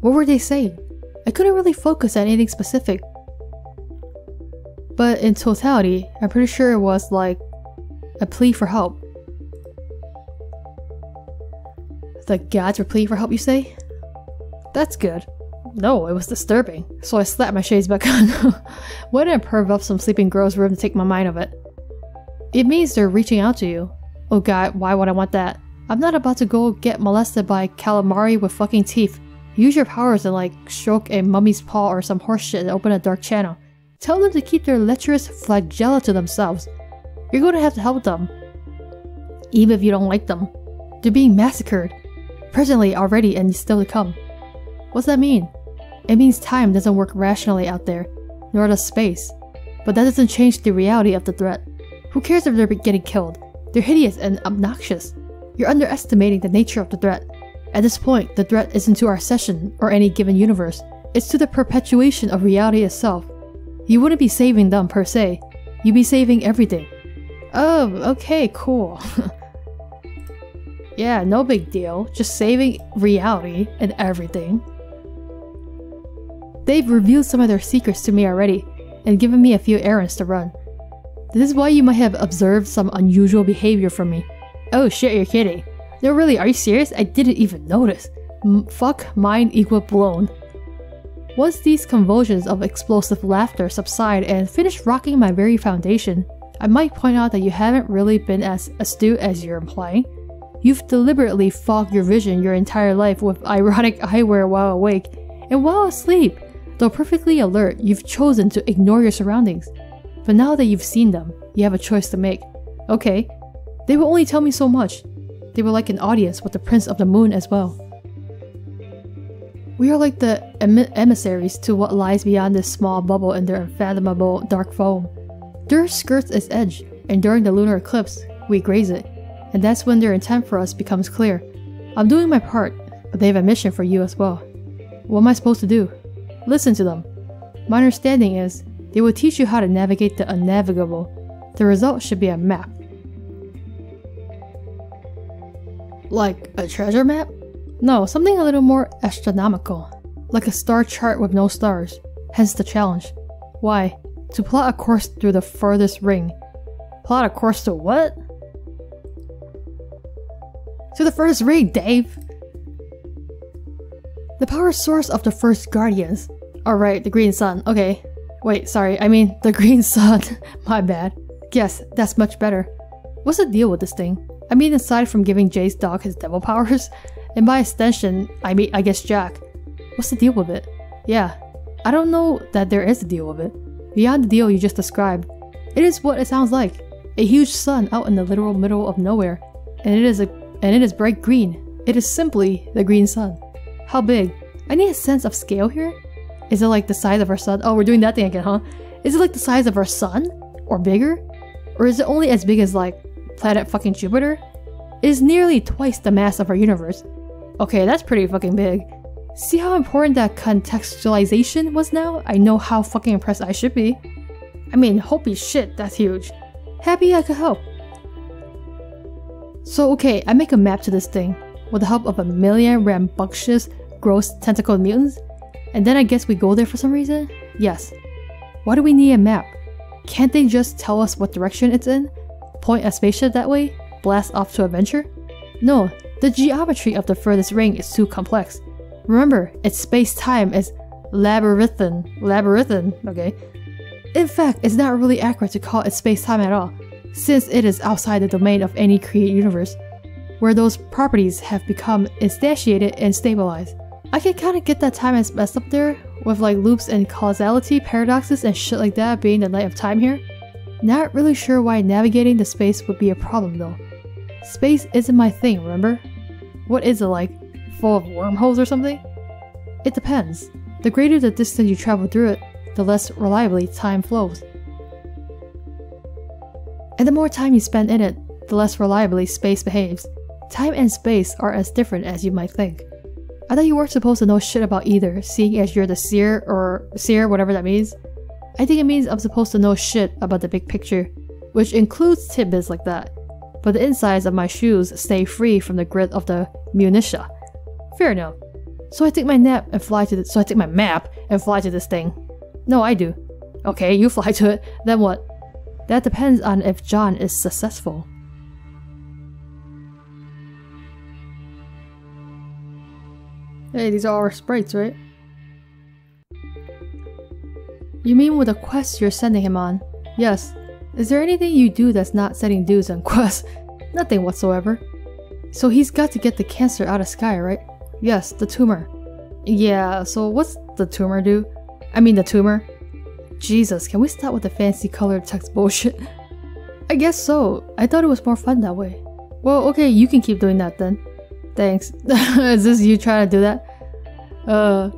Speaker 1: What were they saying? I couldn't really focus on anything specific. But in totality, I'm pretty sure it was like a plea for help. The gods were pleading for help, you say? That's good. No, it was disturbing, so I slapped my shades back on. Why didn't I perv up some sleeping girl's room to take my mind of it? It means they're reaching out to you. Oh god, why would I want that? I'm not about to go get molested by calamari with fucking teeth. Use your powers and like stroke a mummy's paw or some horse shit and open a dark channel. Tell them to keep their lecherous flagella to themselves. You're going to have to help them. Even if you don't like them. They're being massacred. Presently already and still to come. What's that mean? It means time doesn't work rationally out there, nor does space. But that doesn't change the reality of the threat. Who cares if they're getting killed? They're hideous and obnoxious. You're underestimating the nature of the threat. At this point, the threat isn't to our session or any given universe. It's to the perpetuation of reality itself. You wouldn't be saving them per se. You'd be saving everything. Oh, okay, cool. Yeah, no big deal. Just saving reality and everything. They've revealed some of their secrets to me already, and given me a few errands to run. This is why you might have observed some unusual behavior from me. Oh shit, you're kidding. No really, are you serious? I didn't even notice. Fuck, mind equal blown. Once these convulsions of explosive laughter subside and finish rocking my very foundation, I might point out that you haven't really been as astute as you're implying. You've deliberately fogged your vision your entire life with ironic eyewear while awake, and while asleep. Though perfectly alert, you've chosen to ignore your surroundings. But now that you've seen them, you have a choice to make. Okay, they will only tell me so much. They were like an audience with the Prince of the Moon as well. We are like the emissaries to what lies beyond this small bubble in their unfathomable dark foam. Their skirts its edge, and during the lunar eclipse, we graze it. And that's when their intent for us becomes clear. I'm doing my part, but they have a mission for you as well. What am I supposed to do? Listen to them. My understanding is, they will teach you how to navigate the unnavigable. The result should be a map. Like a treasure map? No, something a little more astronomical. Like a star chart with no stars. Hence the challenge. Why? To plot a course through the furthest ring. Plot a course to what? To the furthest ring, Dave! The power source of the first Guardians. Alright, the green sun. Okay. Wait, sorry, I mean the green sun. My bad. Yes, that's much better. What's the deal with this thing? I mean, aside from giving Jay's dog his devil powers, and by extension, I guess Jack. What's the deal with it? Yeah, I don't know that there is a deal with it. Beyond the deal you just described, it is what it sounds like. A huge sun out in the literal middle of nowhere, and it is bright green. It is simply the green sun. How big? I need a sense of scale here. Is it like the size of our sun? Oh, we're doing that thing again, huh? Is it like the size of our sun? Or bigger? Or is it only as big as like planet fucking Jupiter? It is nearly twice the mass of our universe. Okay, that's pretty fucking big. See how important that contextualization was now? I know how fucking impressed I should be. I mean, holy shit, that's huge. Happy I could help. So okay, I make a map to this thing, with the help of a million rambunctious, gross tentacled mutants, and then I guess we go there for some reason? Yes. Why do we need a map? Can't they just tell us what direction it's in? point a spaceship that way? Blast off to adventure? No, the geometry of the furthest ring is too complex. Remember, its space-time is labyrinthine, okay? In fact, it's not really accurate to call it space-time at all, since it is outside the domain of any created universe, where those properties have become instantiated and stabilized. I can kinda get that time is messed up there, with like loops and causality, paradoxes and shit like that being the night of time here. Not really sure why navigating the space would be a problem though. Space isn't my thing, remember? What is it like? Full of wormholes or something? It depends. The greater the distance you travel through it, the less reliably time flows. And the more time you spend in it, the less reliably space behaves. Time and space are as different as you might think. I thought you weren't supposed to know shit about either, seeing as you're the seer, or seer, whatever that means. I think it means I'm supposed to know shit about the big picture, which includes tidbits like that. But the insides of my shoes stay free from the grit of the minutia. Fair enough. So I take my map and fly to this thing. No, I do. Okay, you fly to it, then what? That depends on if John is successful. Hey, these are our sprites, right? You mean with the quest you're sending him on? Yes. Is there anything you do that's not setting dudes on quests? Nothing whatsoever. So he's got to get the cancer out of Sky, right? Yes, the tumor. Yeah, so what's the tumor do? I mean the tumor. Jesus, can we stop with the fancy colored text bullshit? I guess so. I thought it was more fun that way. Well, okay, you can keep doing that then. Thanks. Is this you trying to do that?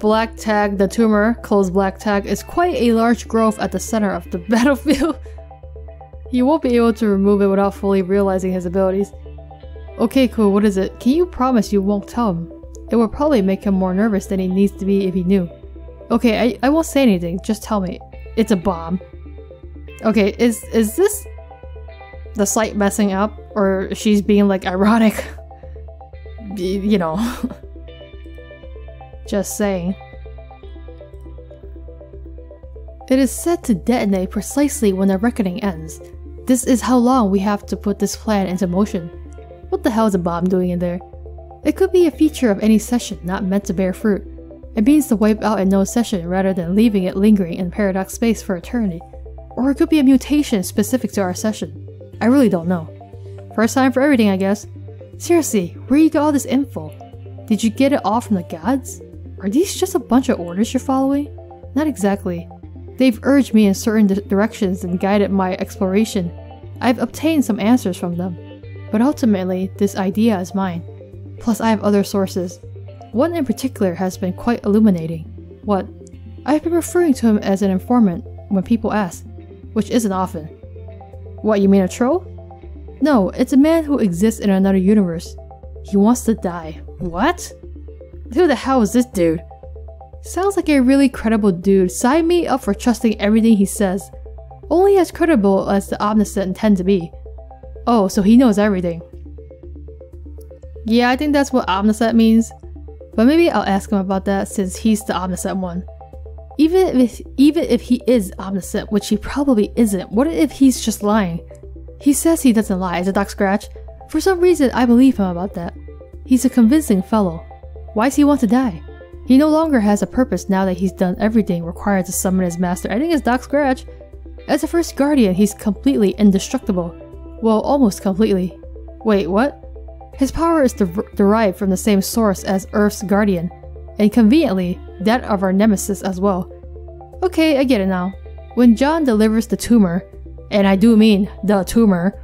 Speaker 1: Black tag, the tumor, close black tag, is quite a large growth at the center of the battlefield. He won't be able to remove it without fully realizing his abilities. Okay, cool, what is it? Can you promise you won't tell him? It would probably make him more nervous than he needs to be if he knew. Okay, I won't say anything, just tell me. It's a bomb. Okay, is this the site messing up? Or she's being like ironic? You know. Just saying. It is set to detonate precisely when the reckoning ends. This is how long we have to put this plan into motion. What the hell is a bomb doing in there? It could be a feature of any session not meant to bear fruit. It means to wipe out in no session rather than leaving it lingering in paradox space for eternity. Or it could be a mutation specific to our session. I really don't know. First time for everything, I guess. Seriously, where you get all this info? Did you get it all from the gods? Are these just a bunch of orders you're following? Not exactly. They've urged me in certain directions and guided my exploration. I've obtained some answers from them. But ultimately, this idea is mine. Plus I have other sources. One in particular has been quite illuminating. What? I've been referring to him as an informant when people ask, which isn't often. What, you mean a troll? No, it's a man who exists in another universe. He wants to die. What? Who the hell is this dude? Sounds like a really credible dude. Sign me up for trusting everything he says. Only as credible as the omniscient intend to be. Oh, so he knows everything. Yeah, I think that's what omniscient means. But maybe I'll ask him about that since he's the omniscient one. Even if he is omniscient, which he probably isn't, what if he's just lying? He says he doesn't lie, is it Doc Scratch? For some reason, I believe him about that. He's a convincing fellow. Why does he want to die? He no longer has a purpose now that he's done everything required to summon his master. I think it's Doc Scratch. As a first guardian, he's completely indestructible. Well, almost completely. Wait, what? His power is derived from the same source as Earth's guardian, and conveniently, that of our nemesis as well. Okay, I get it now. When John delivers the tumor, and I do mean the tumor,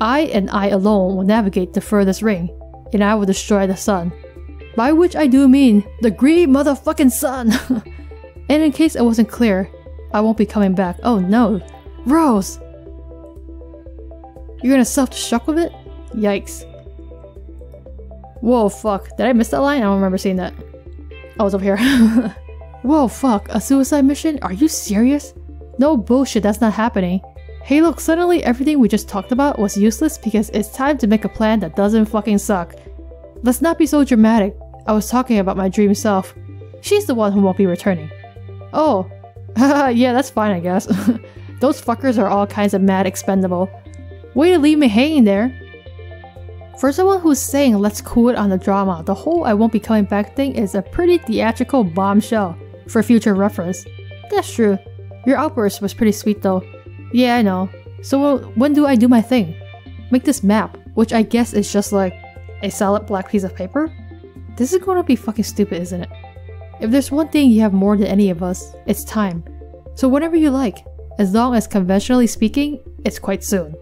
Speaker 1: I and I alone will navigate the furthest ring, and I will destroy the sun. By which I do mean the green motherfucking sun! And in case it wasn't clear, I won't be coming back. Oh no. Rose! You're gonna self-destruct with it? Yikes. Whoa, fuck. Did I miss that line? I don't remember seeing that. Oh, it's up here. Whoa, fuck. A suicide mission? Are you serious? No bullshit, that's not happening. Hey look, suddenly everything we just talked about was useless because it's time to make a plan that doesn't fucking suck. Let's not be so dramatic. I was talking about my dream self. She's the one who won't be returning. Oh. Yeah, that's fine I guess. Those fuckers are all kinds of mad expendable. Way to leave me hanging there. For someone who's saying let's cool it on the drama, the whole I won't be coming back thing is a pretty theatrical bombshell for future reference. That's true. Your outburst was pretty sweet though. Yeah, I know. So when do I do my thing? Make this map, which I guess is just like a solid black piece of paper? This is gonna be fucking stupid, isn't it? If there's one thing you have more than any of us, it's time. So whenever you like, as long as conventionally speaking, it's quite soon.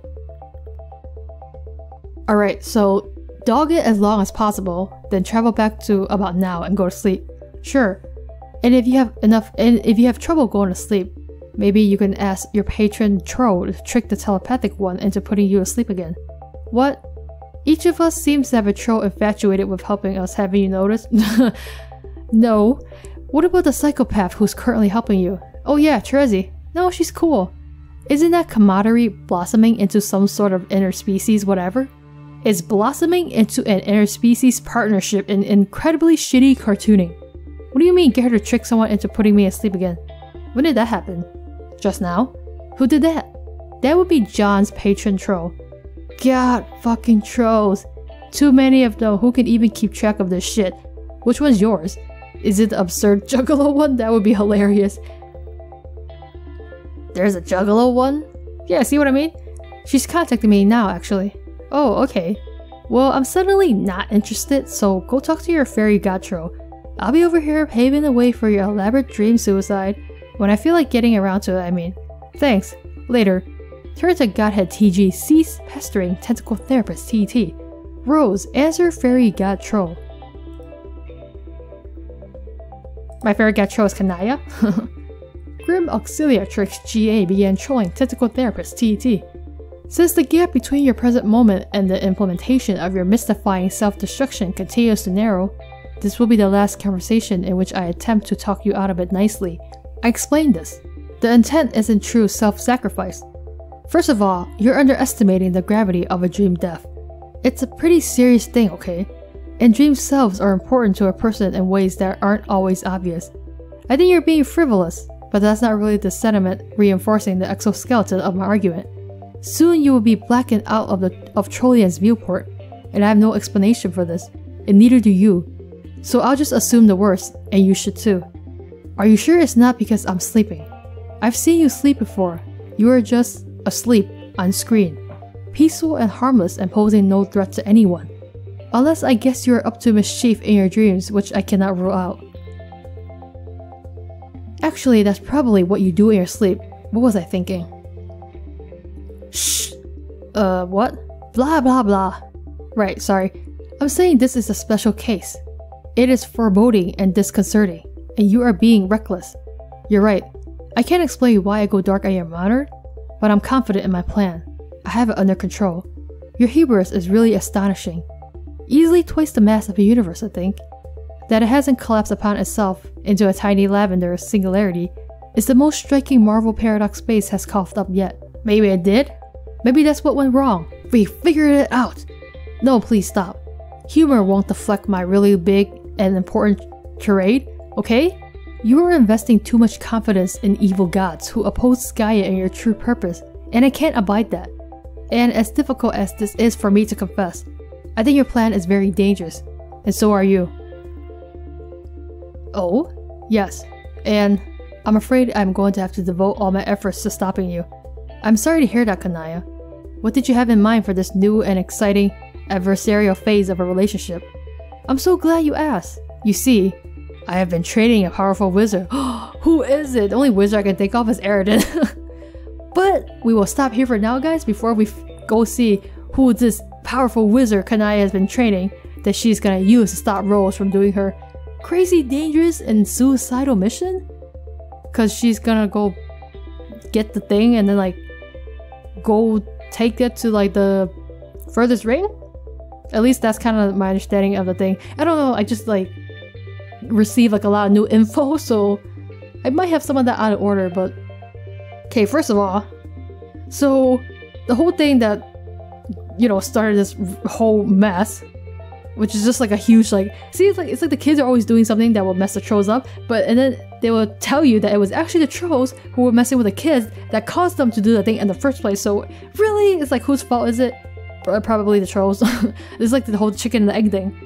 Speaker 1: Alright, so dog it as long as possible, then travel back to about now and go to sleep. Sure. And if you have trouble going to sleep, maybe you can ask your patron troll to trick the telepathic one into putting you asleep again. What? Each of us seems to have a troll infatuated with helping us, haven't you noticed? No. What about the psychopath who's currently helping you? Oh yeah, Trezzy. No, she's cool. Isn't that camaraderie blossoming into some sort of interspecies whatever? It's blossoming into an interspecies partnership in incredibly shitty cartooning. What do you mean get her to trick someone into putting me asleep again? When did that happen? Just now? Who did that? That would be John's patron troll. God fucking trolls. Too many of them. Who can even keep track of this shit? Which one's yours? Is it the absurd juggalo one? That would be hilarious. There's a juggalo one? Yeah, see what I mean? She's contacting me now actually. Oh, okay. Well, I'm suddenly not interested, so go talk to your fairy god troll. I'll be over here paving the way for your elaborate dream suicide. When I feel like getting around to it, I mean. Thanks. Later. Turn to Godhead TG, cease pestering tentacle therapist TT. Rose, answer fairy god troll. My fairy god troll is Kanaya. Grim Auxiliatrix GA began trolling tentacle therapist TT. Since the gap between your present moment and the implementation of your mystifying self-destruction continues to narrow, this will be the last conversation in which I attempt to talk you out of it nicely. I explained this. The intent isn't true self-sacrifice. First of all, you're underestimating the gravity of a dream death. It's a pretty serious thing, okay? And dream selves are important to a person in ways that aren't always obvious. I think you're being frivolous, but that's not really the sentiment reinforcing the exoskeleton of my argument. Soon you will be blackened out of Trollian's viewport, and I have no explanation for this, and neither do you. So I'll just assume the worst, and you should too. Are you sure it's not because I'm sleeping? I've seen you sleep before. You are just asleep on screen. Peaceful and harmless and posing no threat to anyone. Unless I guess you are up to mischief in your dreams, which I cannot rule out. Actually, that's probably what you do in your sleep. What was I thinking? Shh. What? Blah blah blah. Right, sorry. I'm saying this is a special case. It is foreboding and disconcerting, and you are being reckless. You're right. I can't explain why I go dark on your monitor, but I'm confident in my plan. I have it under control. Your hubris is really astonishing. Easily twice the mass of the universe, I think. That it hasn't collapsed upon itself into a tiny lavender singularity is the most striking Marvel paradox space has coughed up yet. Maybe it did? Maybe that's what went wrong. We figured it out! No, please stop. Humor won't deflect my really big and important charade, okay? You are investing too much confidence in evil gods who oppose Gaia and your true purpose, and I can't abide that. And as difficult as this is for me to confess, I think your plan is very dangerous, and so are you. Oh? Yes. And I'm afraid I'm going to have to devote all my efforts to stopping you. I'm sorry to hear that, Kanaya. What did you have in mind for this new and exciting adversarial phase of a relationship? I'm so glad you asked. You see, I have been training a powerful wizard. Who is it? The only wizard I can think of is Eridan. But we will stop here for now, guys, before we go see who this powerful wizard Kanaya has been training that she's gonna use to stop Rose from doing her crazy, dangerous, and suicidal mission? Cause she's gonna go get the thing and then like go take it to like the furthest ring? At least that's kind of my understanding of the thing. I don't know, I just like received like a lot of new info, so I might have some of that out of order, but okay, first of all, so the whole thing that, you know, started this whole mess which is just like a huge like, see, it's like the kids are always doing something that will mess the trolls up, and then they will tell you that it was actually the trolls who were messing with the kids that caused them to do the thing in the first place. So really, it's like, whose fault is it? Probably the trolls. It's like the whole chicken and the egg thing,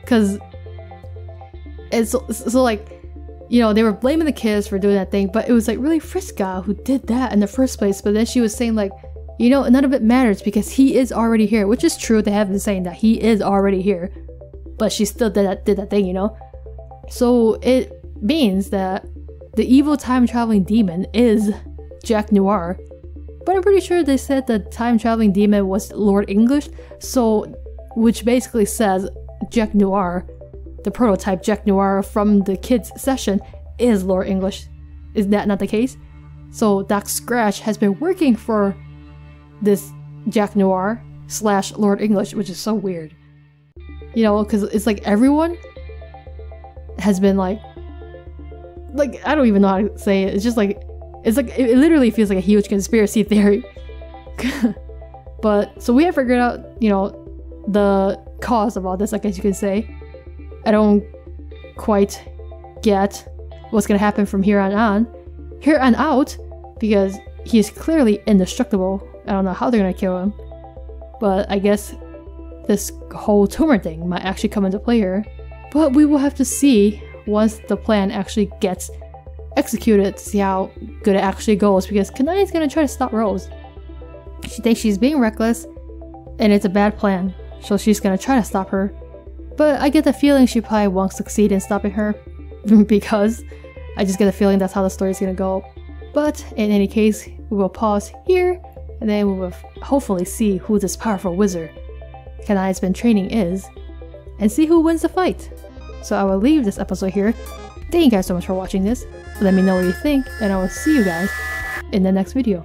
Speaker 1: because it's so like, you know, they were blaming the kids for doing that thing, but it was like really Friska who did that in the first place. But then she was saying like, you know, none of it matters because he is already here, which is true. They have been saying that he is already here, but she still did that thing, you know. So it means that the evil time traveling demon is Jack Noir, but I'm pretty sure they said the time traveling demon was Lord English, so which basically says Jack Noir, the prototype Jack Noir from the kids session, is Lord English. Is that not the case? So Doc Scratch has been working for this Jack Noir / Lord English, which is so weird. You know, because it's like everyone has been like I don't even know how to say it. It's just like, it's like, it literally feels like a huge conspiracy theory. But, so we have figured out, you know, the cause of all this, I guess you could say. I don't quite get what's gonna happen from here on out, because he is clearly indestructible. I don't know how they're gonna kill him, but I guess this whole tumor thing might actually come into play here. But we will have to see once the plan actually gets executed to see how good it actually goes, because Kanai's gonna try to stop Rose. She thinks she's being reckless and it's a bad plan, so she's gonna try to stop her. But I get the feeling she probably won't succeed in stopping her, because I just get the feeling that's how the story's gonna go. But in any case, we will pause here, and then we will hopefully see who this powerful wizard Kanai's been training is, and see who wins the fight. So I will leave this episode here. Thank you guys so much for watching this. Let me know what you think, and I will see you guys in the next video.